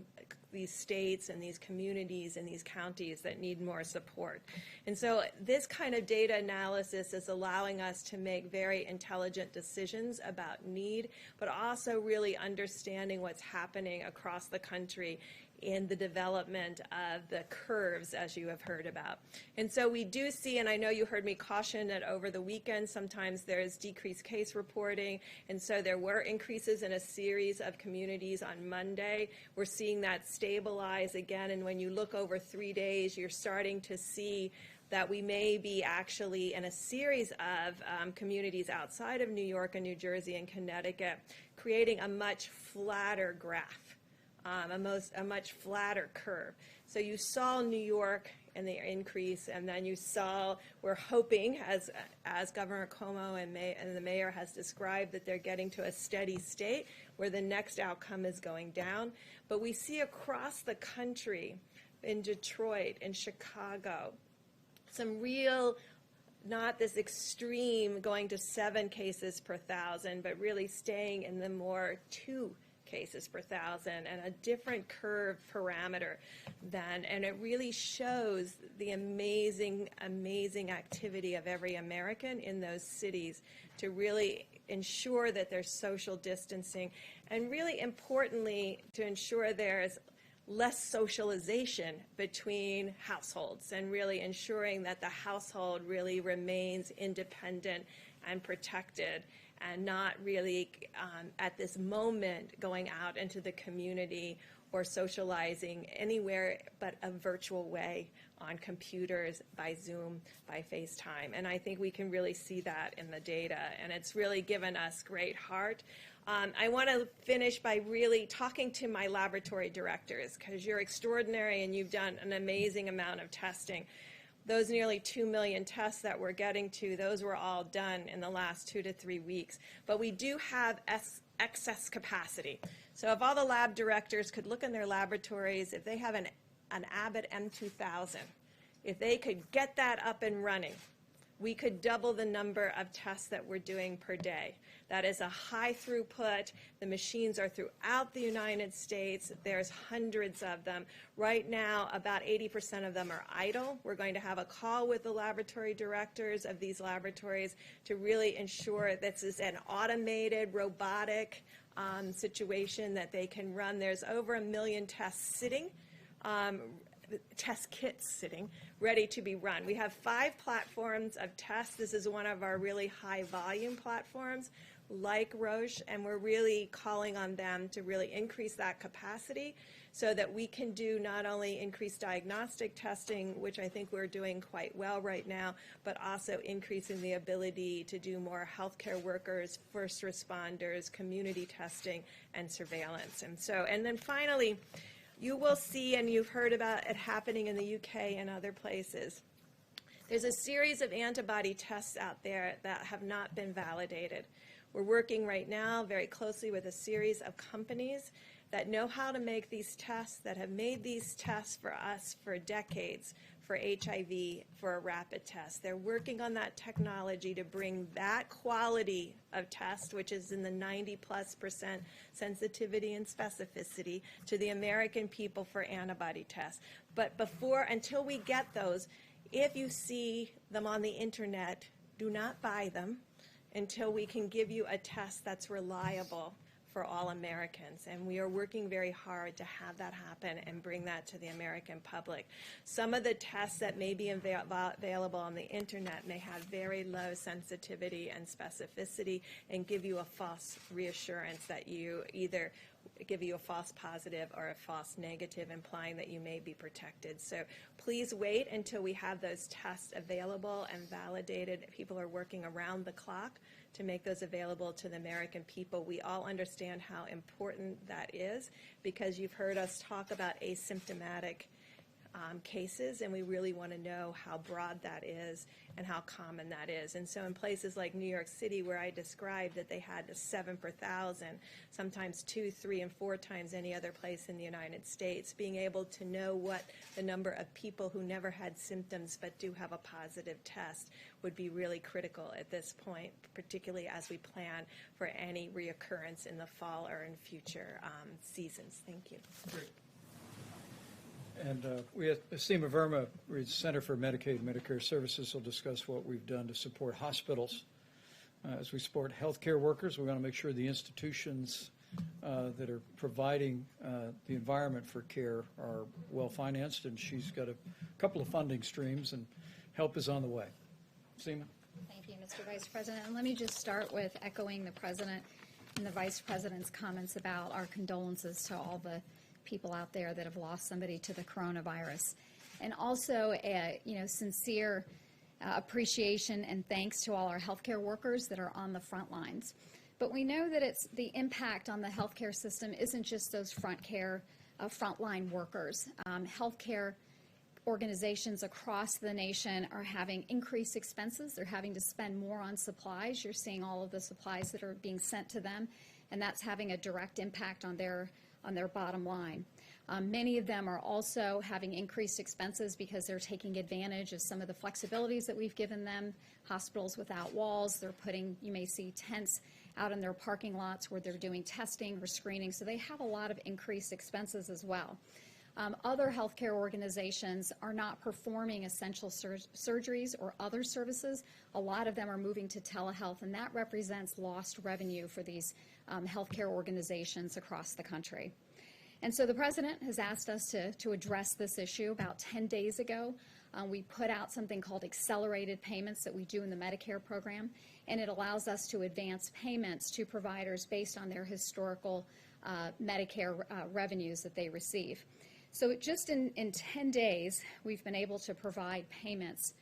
states and these communities and these counties that need more support. And so this kind of data analysis is allowing us to make very intelligent decisions about need, but also really understanding what's happening across the country in the development of the curves, as you have heard about. And so we do see, and I know you heard me caution that over the weekend sometimes there's decreased case reporting, and so there were increases in a series of communities on Monday. We're seeing that stabilize again, and when you look over 3 days, you're starting to see that we may be actually in a series of communities outside of New York and New Jersey and Connecticut creating a much flatter graph. A much flatter curve. So you saw New York and the increase, and then you saw, we're hoping, as Governor Cuomo and the mayor has described, that they're getting to a steady state where the next outcome is going down. But we see across the country, in Detroit, in Chicago, some real, not this extreme going to 7 cases per 1,000, but really staying in the more 2 cases per 1,000 and a different curve parameter then, and it really shows the amazing activity of every American in those cities to really ensure that there's social distancing, and really importantly to ensure there's less socialization between households, and really ensuring that the household really remains independent and protected, and not really at this moment going out into the community or socializing anywhere but a virtual way on computers, by Zoom, by FaceTime. And I think we can really see that in the data, and it's really given us great heart. I want to finish by really talking to my laboratory directors, because you're extraordinary and you've done an amazing amount of testing. Those nearly 2 million tests that we're getting to, those were all done in the last 2 to 3 weeks. But we do have excess capacity. So if all the lab directors could look in their laboratories, if they have an Abbott M2000, if they could get that up and running, we could double the number of tests that we're doing per day. That is a high throughput. The machines are throughout the United States. There's hundreds of them. Right now, about 80% of them are idle. We're going to have a call with the laboratory directors of these laboratories to really ensure this is an automated, robotic situation that they can run. There's over 1 million tests sitting, test kits sitting, ready to be run. We have 5 platforms of tests. This is one of our really high volume platforms. like Roche, and we're really calling on them to really increase that capacity so that we can do not only increased diagnostic testing, which I think we're doing quite well right now, but also increasing the ability to do more healthcare workers, first responders, community testing, and surveillance. And then finally, you will see, and you've heard about it happening in the UK and other places, there's a series of antibody tests out there that have not been validated. We're working right now very closely with a series of companies that know how to make these tests, that have made these tests for us for decades, for HIV, for a rapid test. They're working on that technology to bring that quality of test, which is in the 90+% sensitivity and specificity, to the American people for antibody tests. But until we get those, if you see them on the internet, do not buy them until we can give you a test that's reliable for all Americans. And we are working very hard to have that happen and bring that to the American public. Some of the tests that may be available on the internet may have very low sensitivity and specificity and give you a false reassurance that you either give you a false positive or a false negative, implying that you may be protected. So please wait until we have those tests available and validated. People are working around the clock to make those available to the American people. We all understand how important that is because you've heard us talk about asymptomatic cases, and we really want to know how broad that is and how common that is. And so in places like New York City, where I described that they had 7 per 1,000, sometimes 2, 3, and 4 times any other place in the United States, being able to know what the number of people who never had symptoms but do have a positive test would be really critical at this point, particularly as we plan for any reoccurrence in the fall or in future seasons. Thank you. Great. And we have Seema Verma, Center for Medicaid and Medicare Services, will discuss what we've done to support hospitals. As we support healthcare workers, we want to make sure the institutions that are providing the environment for care are well financed, and she's got a couple of funding streams, and help is on the way. Seema? Thank you, Mr. Vice President. And let me just start with echoing the President and the Vice President's comments about our condolences to all the people out there that have lost somebody to the coronavirus. And also, sincere appreciation and thanks to all our healthcare workers that are on the front lines. But we know that it's the impact on the healthcare system isn't just those frontline workers. Healthcare organizations across the nation are having increased expenses. They're having to spend more on supplies. You're seeing all of the supplies that are being sent to them, and that's having a direct impact on their bottom line. Many of them are also having increased expenses because they're taking advantage of some of the flexibilities that we've given them. Hospitals without walls, they're putting, you may see tents out in their parking lots where they're doing testing or screening, so they have a lot of increased expenses as well. Other healthcare organizations are not performing essential surgeries or other services. A lot of them are moving to telehealth, and that represents lost revenue for these healthcare organizations across the country. And so the President has asked us to address this issue. About 10 days ago, we put out something called accelerated payments that we do in the Medicare program, and it allows us to advance payments to providers based on their historical Medicare revenues that they receive. So just in 10 days, we've been able to provide payments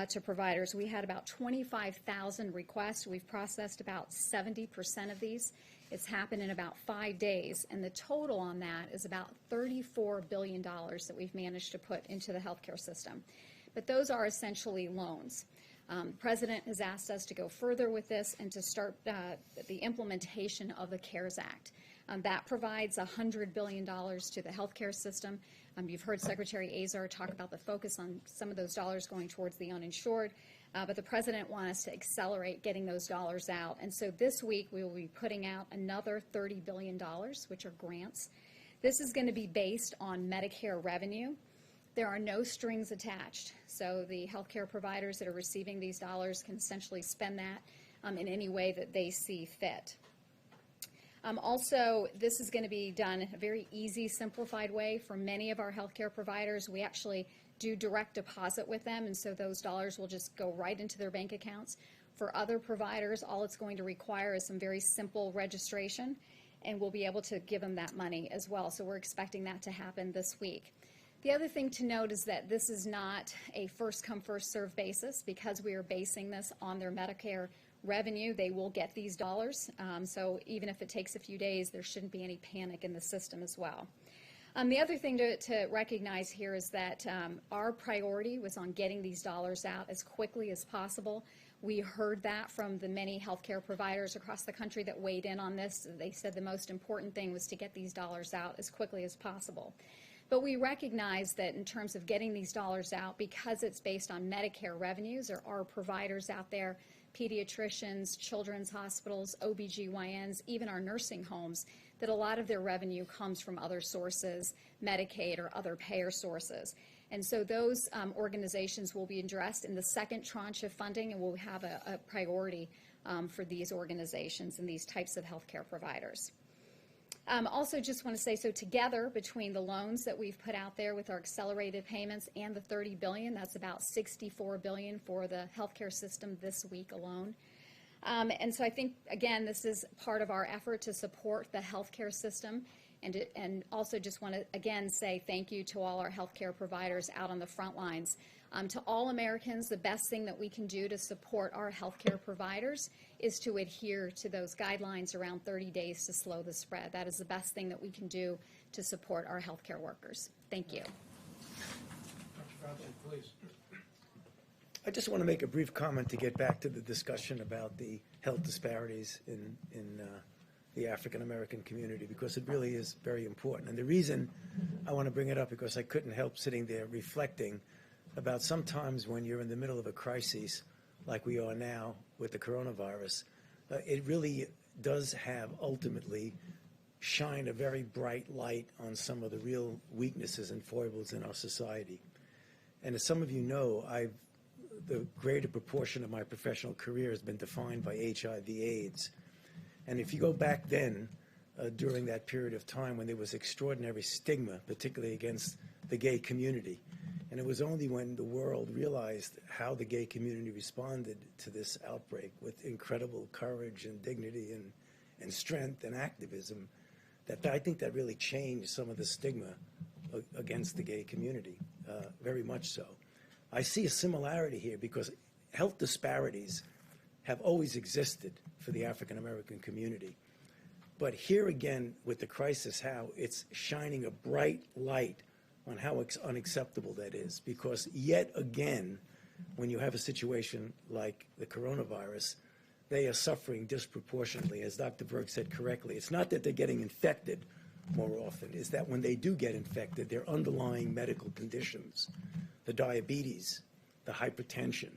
to providers. We had about 25,000 requests. We've processed about 70% of these. It's happened in about 5 days, and the total on that is about $34 billion that we've managed to put into the healthcare system. But those are essentially loans. The President has asked us to go further with this and to start the implementation of the CARES Act. That provides $100 billion to the healthcare system. You've heard Secretary Azar talk about the focus on some of those dollars going towards the uninsured, but the President wants us to accelerate getting those dollars out. And so this week we will be putting out another $30 billion, which are grants. This is going to be based on Medicare revenue. There are no strings attached, so the healthcare providers that are receiving these dollars can essentially spend that in any way that they see fit. Also, this is going to be done in a very easy, simplified way for many of our healthcare providers. We actually do direct deposit with them, and so those dollars will just go right into their bank accounts. For other providers, all it's going to require is some very simple registration, and we'll be able to give them that money as well. So we're expecting that to happen this week. The other thing to note is that this is not a first-come, first-served basis. Because we are basing this on their Medicare revenue, they will get these dollars. So even if it takes a few days, there shouldn't be any panic in the system as well. The other thing to recognize here is that our priority was on getting these dollars out as quickly as possible. We heard that from the many healthcare providers across the country that weighed in on this. They said the most important thing was to get these dollars out as quickly as possible. But we recognize that in terms of getting these dollars out, because it's based on Medicare revenues, there are providers out there, pediatricians, children's hospitals, OBGYNs, even our nursing homes, that a lot of their revenue comes from other sources, Medicaid or other payer sources. And so those organizations will be addressed in the second tranche of funding, and we'll have a priority for these organizations and these types of healthcare providers. Also just want to say, so together between the loans that we've put out there with our accelerated payments and the $30 billion, that's about $64 billion for the healthcare system this week alone. And so I think, again, this is part of our effort to support the healthcare system, and also just want to, again, say thank you to all our healthcare providers out on the front lines. To all Americans, the best thing that we can do to support our healthcare providers is to adhere to those guidelines around 30 days to slow the spread. That is the best thing that we can do to support our healthcare workers. Thank you. Dr. Fauci, please. I just want to make a brief comment to get back to the discussion about the health disparities in the African American community, because it really is very important. And the reason I want to bring it up, because I couldn't help sitting there reflecting about sometimes when you're in the middle of a crisis like we are now with the coronavirus, it really does have ultimately shine a very bright light on some of the real weaknesses and foibles in our society. And as some of you know, the greater proportion of my professional career has been defined by HIV/AIDS. And if you go back then, during that period of time when there was extraordinary stigma, particularly against the gay community, and it was only when the world realized how the gay community responded to this outbreak with incredible courage and dignity and strength and activism that I think that really changed some of the stigma against the gay community, very much so. I see a similarity here because health disparities have always existed for the African American community. But here again, with the crisis, how it's shining a bright light on how unacceptable that is. Because yet again, when you have a situation like the coronavirus, they are suffering disproportionately. As Dr. Berg said correctly, it's not that they're getting infected more often, it's that when they do get infected, their underlying medical conditions, the diabetes, the hypertension,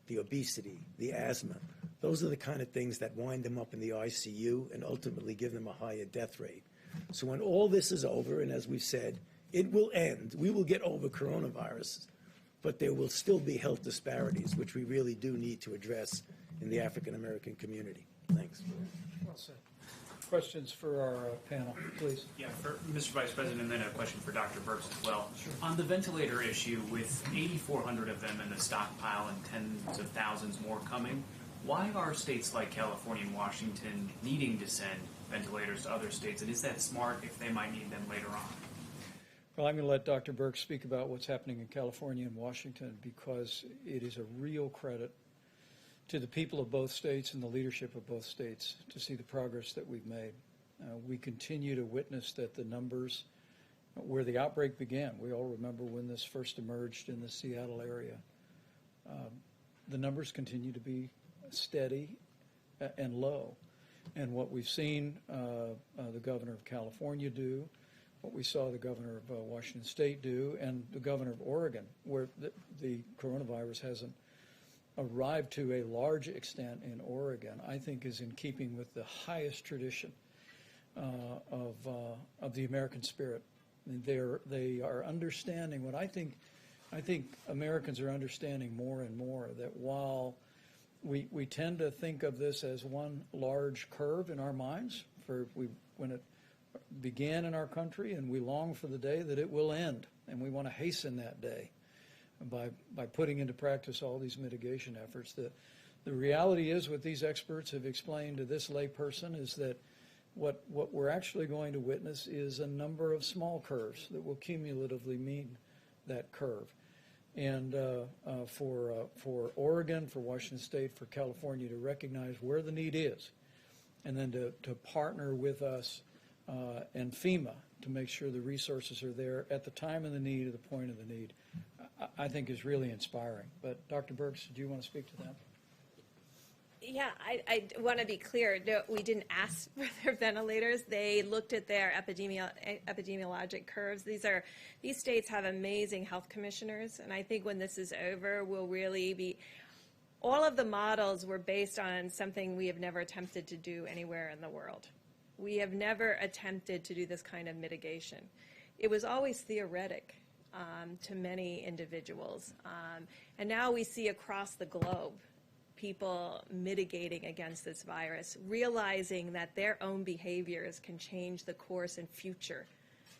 the obesity, the asthma, those are the kind of things that wind them up in the ICU and ultimately give them a higher death rate. So when all this is over, and as we've said, it will end. We will get over coronavirus, but there will still be health disparities, which we really do need to address in the African American community. Thanks. Well said. Questions for our panel, please. Yeah, for Mr. Vice President, and then a question for Dr. Birx as well. Sure. On the ventilator issue, with 8,400 of them in the stockpile and tens of thousands more coming, why are states like California and Washington needing to send ventilators to other states, and is that smart if they might need them later on? Well, I'm going to let Dr. Birx speak about what's happening in California and Washington, because it is a real credit to the people of both states and the leadership of both states to see the progress that we've made. We continue to witness that the numbers where the outbreak began, we all remember when this first emerged in the Seattle area, the numbers continue to be steady and low. And what we've seen the governor of California do, what we saw the governor of Washington State do, and the governor of Oregon, where the coronavirus hasn't arrived to a large extent in Oregon, I think is in keeping with the highest tradition of the American spirit. They are understanding what I think Americans are understanding more and more, that while we tend to think of this as one large curve in our minds when it began in our country, and we long for the day that it will end, and we want to hasten that day. by putting into practice all these mitigation efforts. The reality is, what these experts have explained to this layperson is that what we're actually going to witness is a number of small curves that will cumulatively mean that curve. And for Oregon, for Washington State, for California to recognize where the need is, and then to partner with us and FEMA to make sure the resources are there at the time of the need, at the point of the need, I think is really inspiring. But Dr. Birx, do you want to speak to that? Yeah, I want to be clear. No, we didn't ask for their ventilators. They looked at their epidemiologic curves. These states have amazing health commissioners, and I think when this is over, we'll really be. All of the models were based on something we have never attempted to do anywhere in the world. We have never attempted to do this kind of mitigation. It was always theoretic to many individuals, and now we see across the globe people mitigating against this virus, realizing that their own behaviors can change the course and future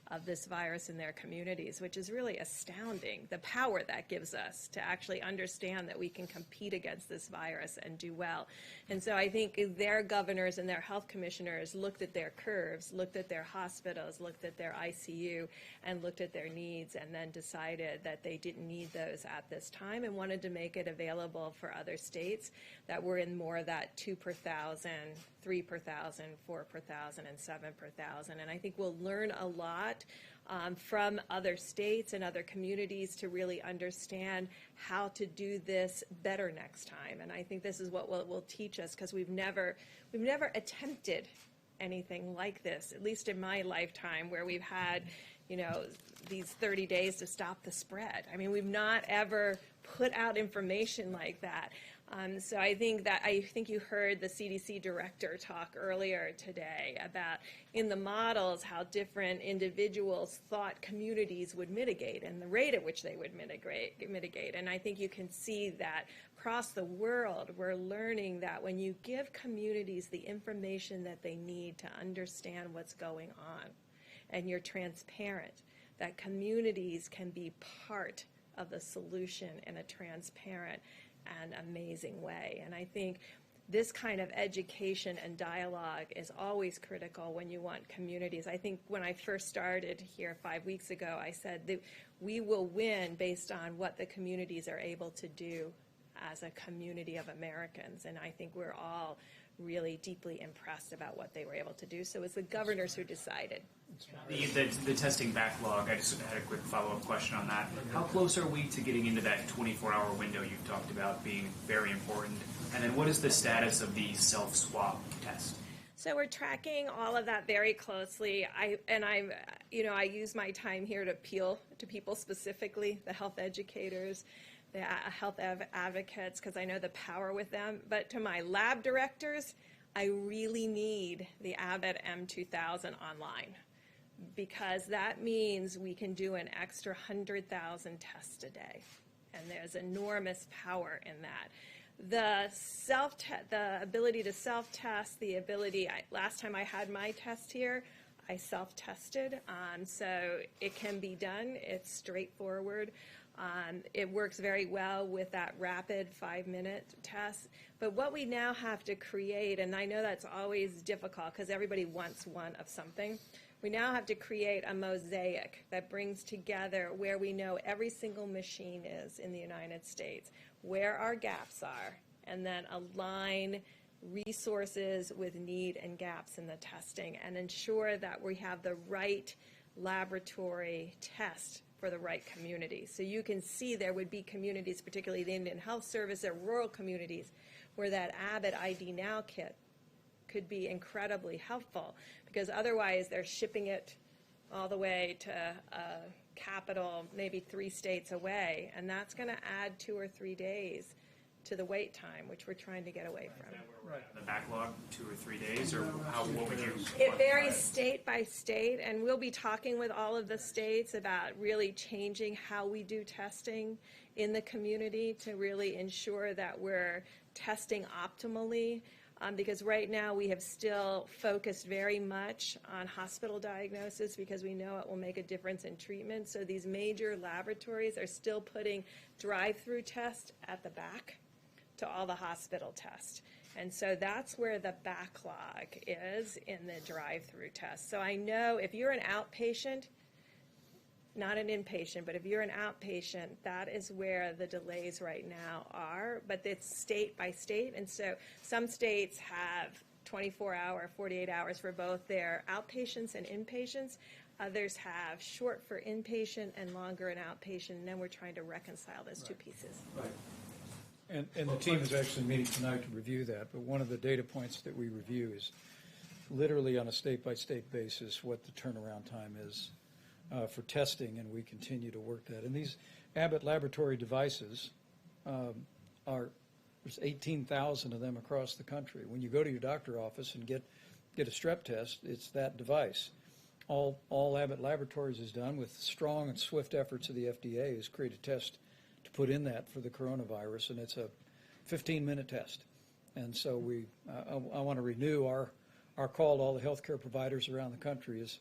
of this virus in their communities, which is really astounding, the power that gives us to actually understand that we can compete against this virus and do well. And so I think their governors and their health commissioners looked at their curves, looked at their hospitals, looked at their ICU, and looked at their needs, and then decided that they didn't need those at this time and wanted to make it available for other states that were in more of that 2 per 1,000, 3 per 1,000, 4 per 1,000, and 7 per 1,000. And I think we'll learn a lot from other states and other communities to really understand how to do this better next time. And I think this is what will teach us, because we've never attempted anything like this, at least in my lifetime, where we've had, these 30 days to stop the spread. I mean, we've not ever put out information like that. So I think you heard the CDC director talk earlier today about, in the models, how different individuals thought communities would mitigate and the rate at which they would mitigate. And I think you can see that across the world, we're learning that when you give communities the information that they need to understand what's going on, and you're transparent, that communities can be part of the solution in a transparent and amazing way. And I think this kind of education and dialogue is always critical when you want communities. I think when I first started here 5 weeks ago, I said that we will win based on what the communities are able to do as a community of Americans. And I think we're all really deeply impressed about what they were able to do. So it's the governors who decided. The testing backlog, I just had a quick follow-up question on that. How close are we to getting into that 24-hour window you've talked about being very important? And then what is the status of the self-swab test? So we're tracking all of that very closely. I use my time here to appeal to people specifically, the health educators, the health advocates, because I know the power with them. But to my lab directors, I really need the Abbott M2000 online, because that means we can do an extra 100,000 tests a day, and there's enormous power in that. The ability to self-test, last time I had my test here, I self-tested, so it can be done. It's straightforward. It works very well with that rapid 5-minute test. But what we now have to create, and I know that's always difficult because everybody wants one of something, we now have to create a mosaic that brings together where we know every single machine is in the United States, where our gaps are, and then align resources with need and gaps in the testing, and ensure that we have the right laboratory test for the right community. So you can see there would be communities, particularly the Indian Health Service or rural communities, where that Abbott ID Now kit could be incredibly helpful, because otherwise they're shipping it all the way to a capital, maybe 3 states away, and that's going to add 2 or 3 days to the wait time, which we're trying to get away from. Right. The backlog, 2 or 3 days, or what would you? It varies state by state, and we'll be talking with all of the states about really changing how we do testing in the community to really ensure that we're testing optimally. because right now we have still focused very much on hospital diagnosis because we know it will make a difference in treatment. So these major laboratories are still putting drive-through tests at the back to all the hospital tests. And so that's where the backlog is in the drive-through tests. So I know if you're an outpatient, not an inpatient, but if you're an outpatient, that is where the delays right now are. But it's state by state. And so some states have 24-hour, 48 hours for both their outpatients and inpatients. Others have short for inpatient and longer in outpatient. And then we're trying to reconcile those two pieces. Right. And the team is actually meeting tonight to review that, but one of the data points that we review is literally on a state-by-state basis what the turnaround time is for testing, and we continue to work that. And these Abbott Laboratory devices there's 18,000 of them across the country. When you go to your doctor office and get a strep test, it's that device. All Abbott Laboratories has done with strong and swift efforts of the FDA is create a test to put in that for the coronavirus, and it's a 15-minute test. And so I want to renew our call to all the healthcare providers around the country is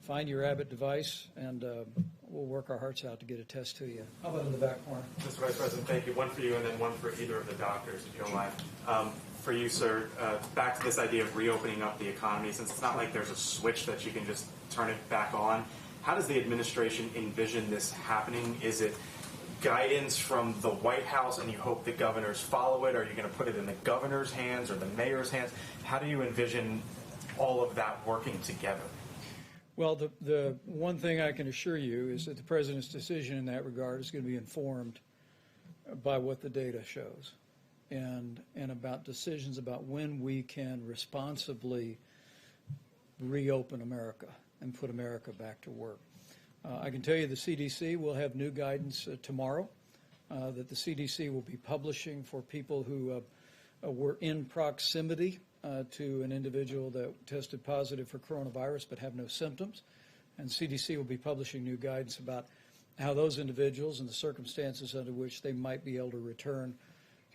find your Abbott device, and we'll work our hearts out to get a test to you. How about in the back corner? Mr. Vice President, thank you. One for you and then one for either of the doctors, if you don't mind. For you, sir, back to this idea of reopening up the economy, since it's not like there's a switch that you can just turn it back on. How does the administration envision this happening? Is it guidance from the White House and you hope the governors follow it? Are you going to put it in the governor's hands or the mayor's hands? How do you envision all of that working together? Well, the one thing I can assure you is that the president's decision in that regard is going to be informed by what the data shows and about decisions about when we can responsibly reopen America and put America back to work. I can tell you the CDC will have new guidance tomorrow that the CDC will be publishing for people who were in proximity to an individual that tested positive for coronavirus but have no symptoms. And CDC will be publishing new guidance about how those individuals and the circumstances under which they might be able to return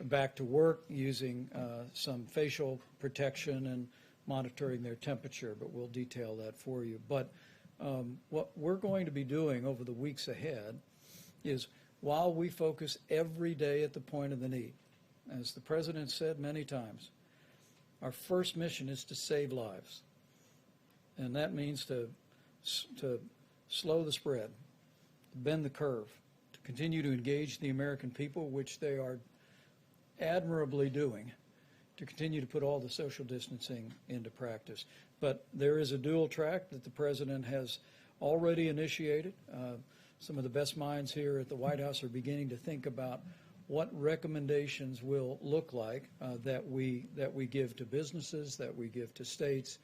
back to work using some facial protection and monitoring their temperature, but we'll detail that for you. But what we're going to be doing over the weeks ahead is while we focus every day at the point of the need, as the president said many times, our first mission is to save lives. And that means to slow the spread, to bend the curve, to continue to engage the American people, which they are admirably doing, to continue to put all the social distancing into practice. But there is a dual track that the president has already initiated. Some of the best minds here at the White House are beginning to think about what recommendations will look like that we give to businesses, that we give to states.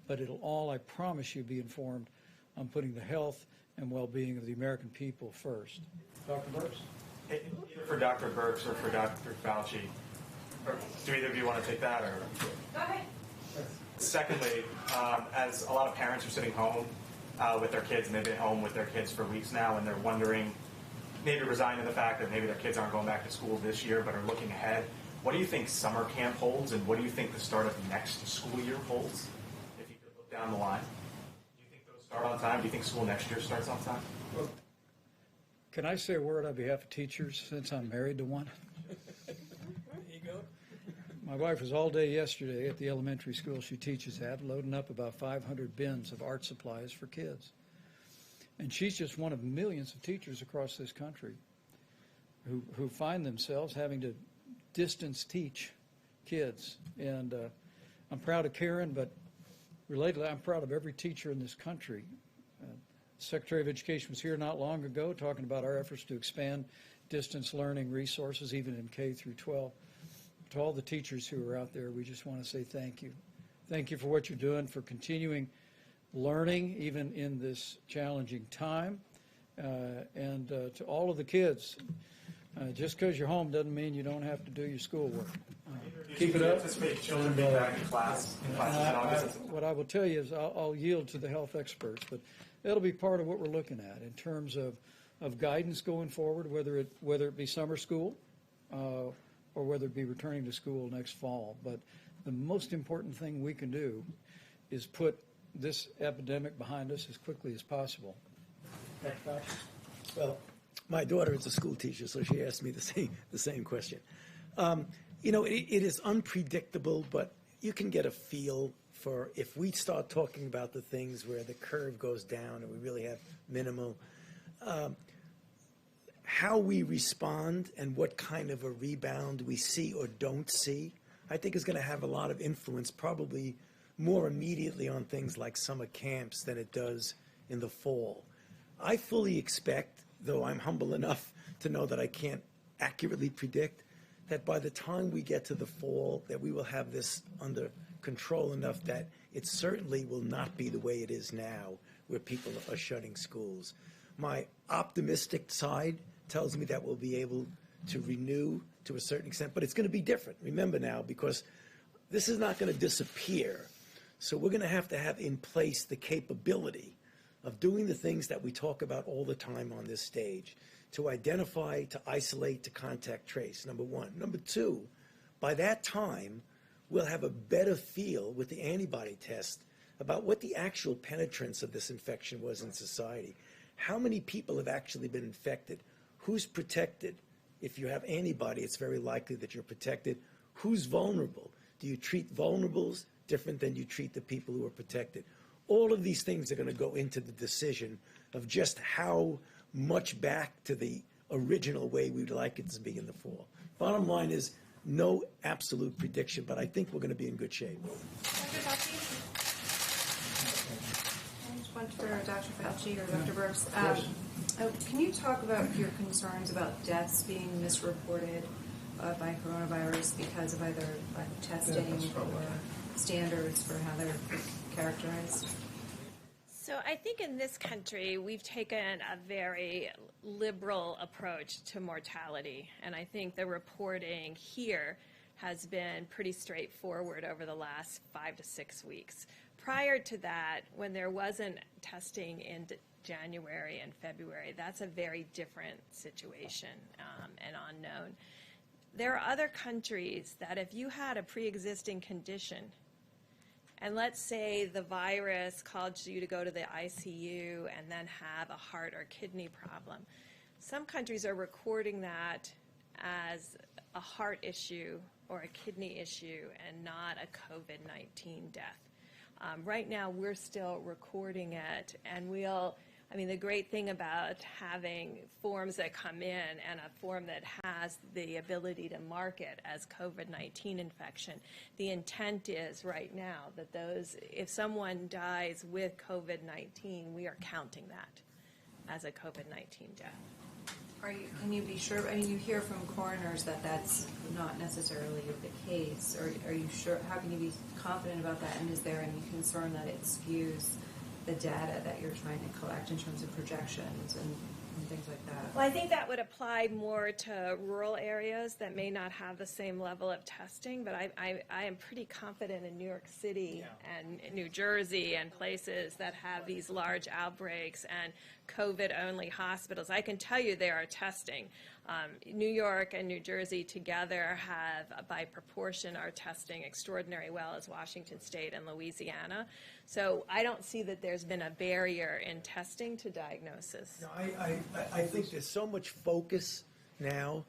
But it'll all, I promise you, be informed on putting the health and well-being of the American people first. Dr. Birx? Either for Dr. Birx or for Dr. Fauci. Or do either of you want to take that? Or? Go ahead. Secondly, as a lot of parents are sitting home with their kids, and they've been home with their kids for weeks now, and they're wondering, maybe resigned to the fact that maybe their kids aren't going back to school this year, but are looking ahead. What do you think summer camp holds, and what do you think the start of next school year holds? If you could look down the line, do you think those start on time? Do you think school next year starts on time? Can I say a word on behalf of teachers since I'm married to one? There you go. My wife was all day yesterday at the elementary school she teaches at, loading up about 500 bins of art supplies for kids. And she's just one of millions of teachers across this country who find themselves having to distance teach kids. And I'm proud of Karen, but relatedly, I'm proud of every teacher in this country. The Secretary of Education was here not long ago talking about our efforts to expand distance learning resources, even in K through 12. To all the teachers who are out there, we just want to say thank you. Thank you for what you're doing, for continuing learning even in this challenging time. And to all of the kids, just because you're home doesn't mean you don't have to do your schoolwork. Keep it up. Children being back in class in August. What I will tell you is I'll yield to the health experts, but that'll be part of what we're looking at in terms of guidance going forward, whether it be summer school or whether it be returning to school next fall. But the most important thing we can do is put this epidemic behind us as quickly as possible. Well, my daughter is a school teacher, so she asked me the same question. It is unpredictable, but you can get a feel for if we start talking about the things where the curve goes down and we really have minimal, how we respond and what kind of a rebound we see or don't see, I think is going to have a lot of influence, probably more immediately on things like summer camps than it does in the fall. I fully expect, though I'm humble enough to know that I can't accurately predict, that by the time we get to the fall, that we will have this under control enough that it certainly will not be the way it is now, where people are shutting schools. My optimistic side tells me that we'll be able to renew to a certain extent, but it's going to be different. Remember now, because this is not going to disappear. So we're going to have in place the capability of doing the things that we talk about all the time on this stage, to identify, to isolate, to contact trace, number one. Number two, by that time, we'll have a better feel with the antibody test about what the actual penetrance of this infection was in society. How many people have actually been infected? Who's protected? If you have antibody, it's very likely that you're protected. Who's vulnerable? Do you treat vulnerables different than you treat the people who are protected? All of these things are going to go into the decision of just how much back to the original way we'd like it to be in the fall. Bottom line is no absolute prediction, but I think we're going to be in good shape. One for Dr. Fauci or Dr. Birx. Can you talk about your concerns about deaths being misreported by coronavirus because of either testing or standards for how they're characterized? So I think in this country, we've taken a very liberal approach to mortality. And I think the reporting here has been pretty straightforward over the last 5 to 6 weeks. Prior to that, when there wasn't testing in January and February, that's a very different situation and unknown. There are other countries that if you had a pre-existing condition, and let's say the virus caused you to go to the ICU and then have a heart or kidney problem, some countries are recording that as a heart issue or a kidney issue and not a COVID-19 death. Right now, we're still recording it, and the great thing about having forms that come in and a form that has the ability to mark it as COVID-19 infection, the intent is right now that if someone dies with COVID-19, we are counting that as a COVID-19 death. Can you be sure? I mean, you hear from coroners that that's not necessarily the case. Or are you sure? How can you be confident about that? And is there any concern that it skews the data that you're trying to collect in terms of projections and things like that? Well, I think that would apply more to rural areas that may not have the same level of testing, but I am pretty confident in New York City and New Jersey and places that have these large outbreaks and COVID-only hospitals. I can tell you they are testing. New York and New Jersey together have, by proportion, are testing extraordinarily well as Washington State and Louisiana. So I don't see that there's been a barrier in testing to diagnosis. No, I think there's so much focus now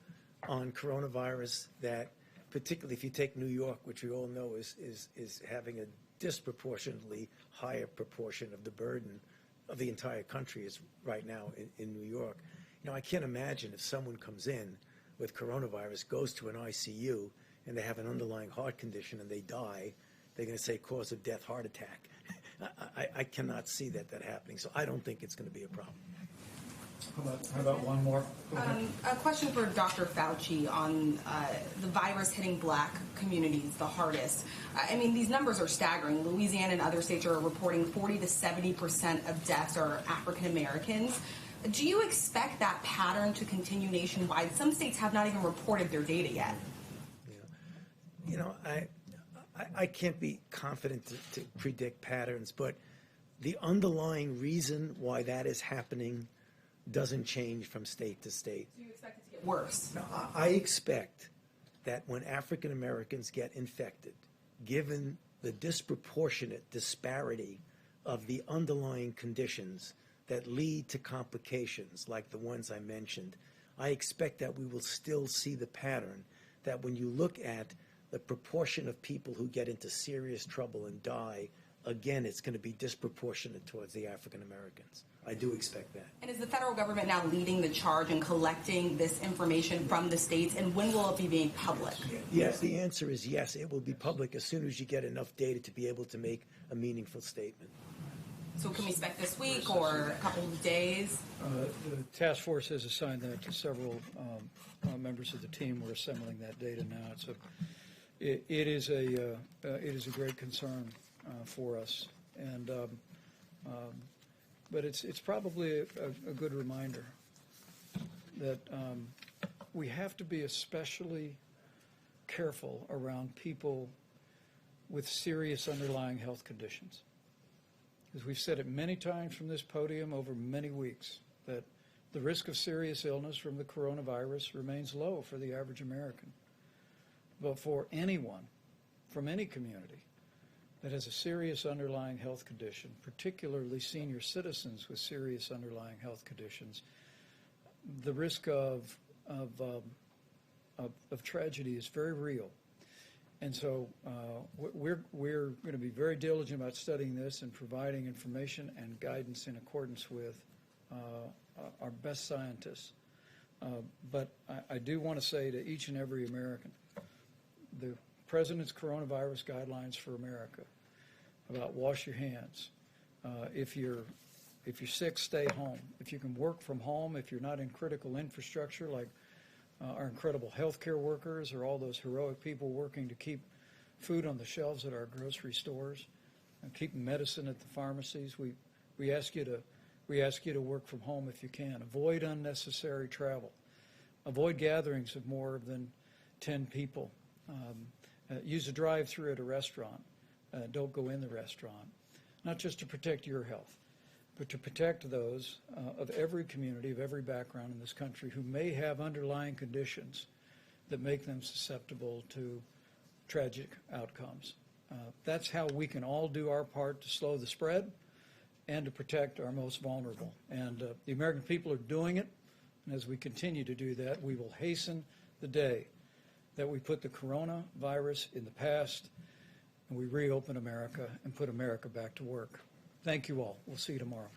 on coronavirus that, particularly if you take New York, which we all know is having a disproportionately higher proportion of the burden of the entire country is right now in New York. I can't imagine if someone comes in with coronavirus, goes to an ICU, and they have an underlying heart condition and they die, they're going to say cause of death, heart attack. I cannot see that happening, so I don't think it's going to be a problem. How about one more? A question for Dr. Fauci on the virus hitting black communities the hardest. These numbers are staggering. Louisiana and other states are reporting 40 to 70% of deaths are African Americans. Do you expect that pattern to continue nationwide? Some states have not even reported their data yet. I can't be confident to predict patterns, but the underlying reason why that is happening doesn't change from state to state. Do you expect it to get worse? No, I expect that when African Americans get infected, given the disproportionate disparity of the underlying conditions that lead to complications like the ones I mentioned, I expect that we will still see the pattern that when you look at the proportion of people who get into serious trouble and die, again, it's going to be disproportionate towards the African Americans. I do expect that. And is the federal government now leading the charge in collecting this information from the states, and when will it be made public? Yes, the answer is yes. It will be public as soon as you get enough data to be able to make a meaningful statement. So can we expect this week or a couple of days? The task force has assigned that to several members of the team. We're assembling that data now. It is a great concern for us, and but it's probably a good reminder that we have to be especially careful around people with serious underlying health conditions. As we've said it many times from this podium over many weeks, that the risk of serious illness from the coronavirus remains low for the average American. But for anyone from any community that has a serious underlying health condition, particularly senior citizens with serious underlying health conditions, the risk of tragedy is very real. And so we're going to be very diligent about studying this and providing information and guidance in accordance with our best scientists. But I do want to say to each and every American, the President's coronavirus guidelines for America about wash your hands. If you're sick, stay home. If you can work from home, if you're not in critical infrastructure like our incredible healthcare workers or all those heroic people working to keep food on the shelves at our grocery stores and keep medicine at the pharmacies, we ask you to work from home if you can. Avoid unnecessary travel. Avoid gatherings of more than 10 people. Use a drive-through at a restaurant. Don't go in the restaurant. Not just to protect your health, but to protect those of every community, of every background in this country who may have underlying conditions that make them susceptible to tragic outcomes. That's how we can all do our part to slow the spread and to protect our most vulnerable. And the American people are doing it. And as we continue to do that, we will hasten the day that we put the coronavirus in the past and we reopen America and put America back to work. Thank you all. We'll see you tomorrow.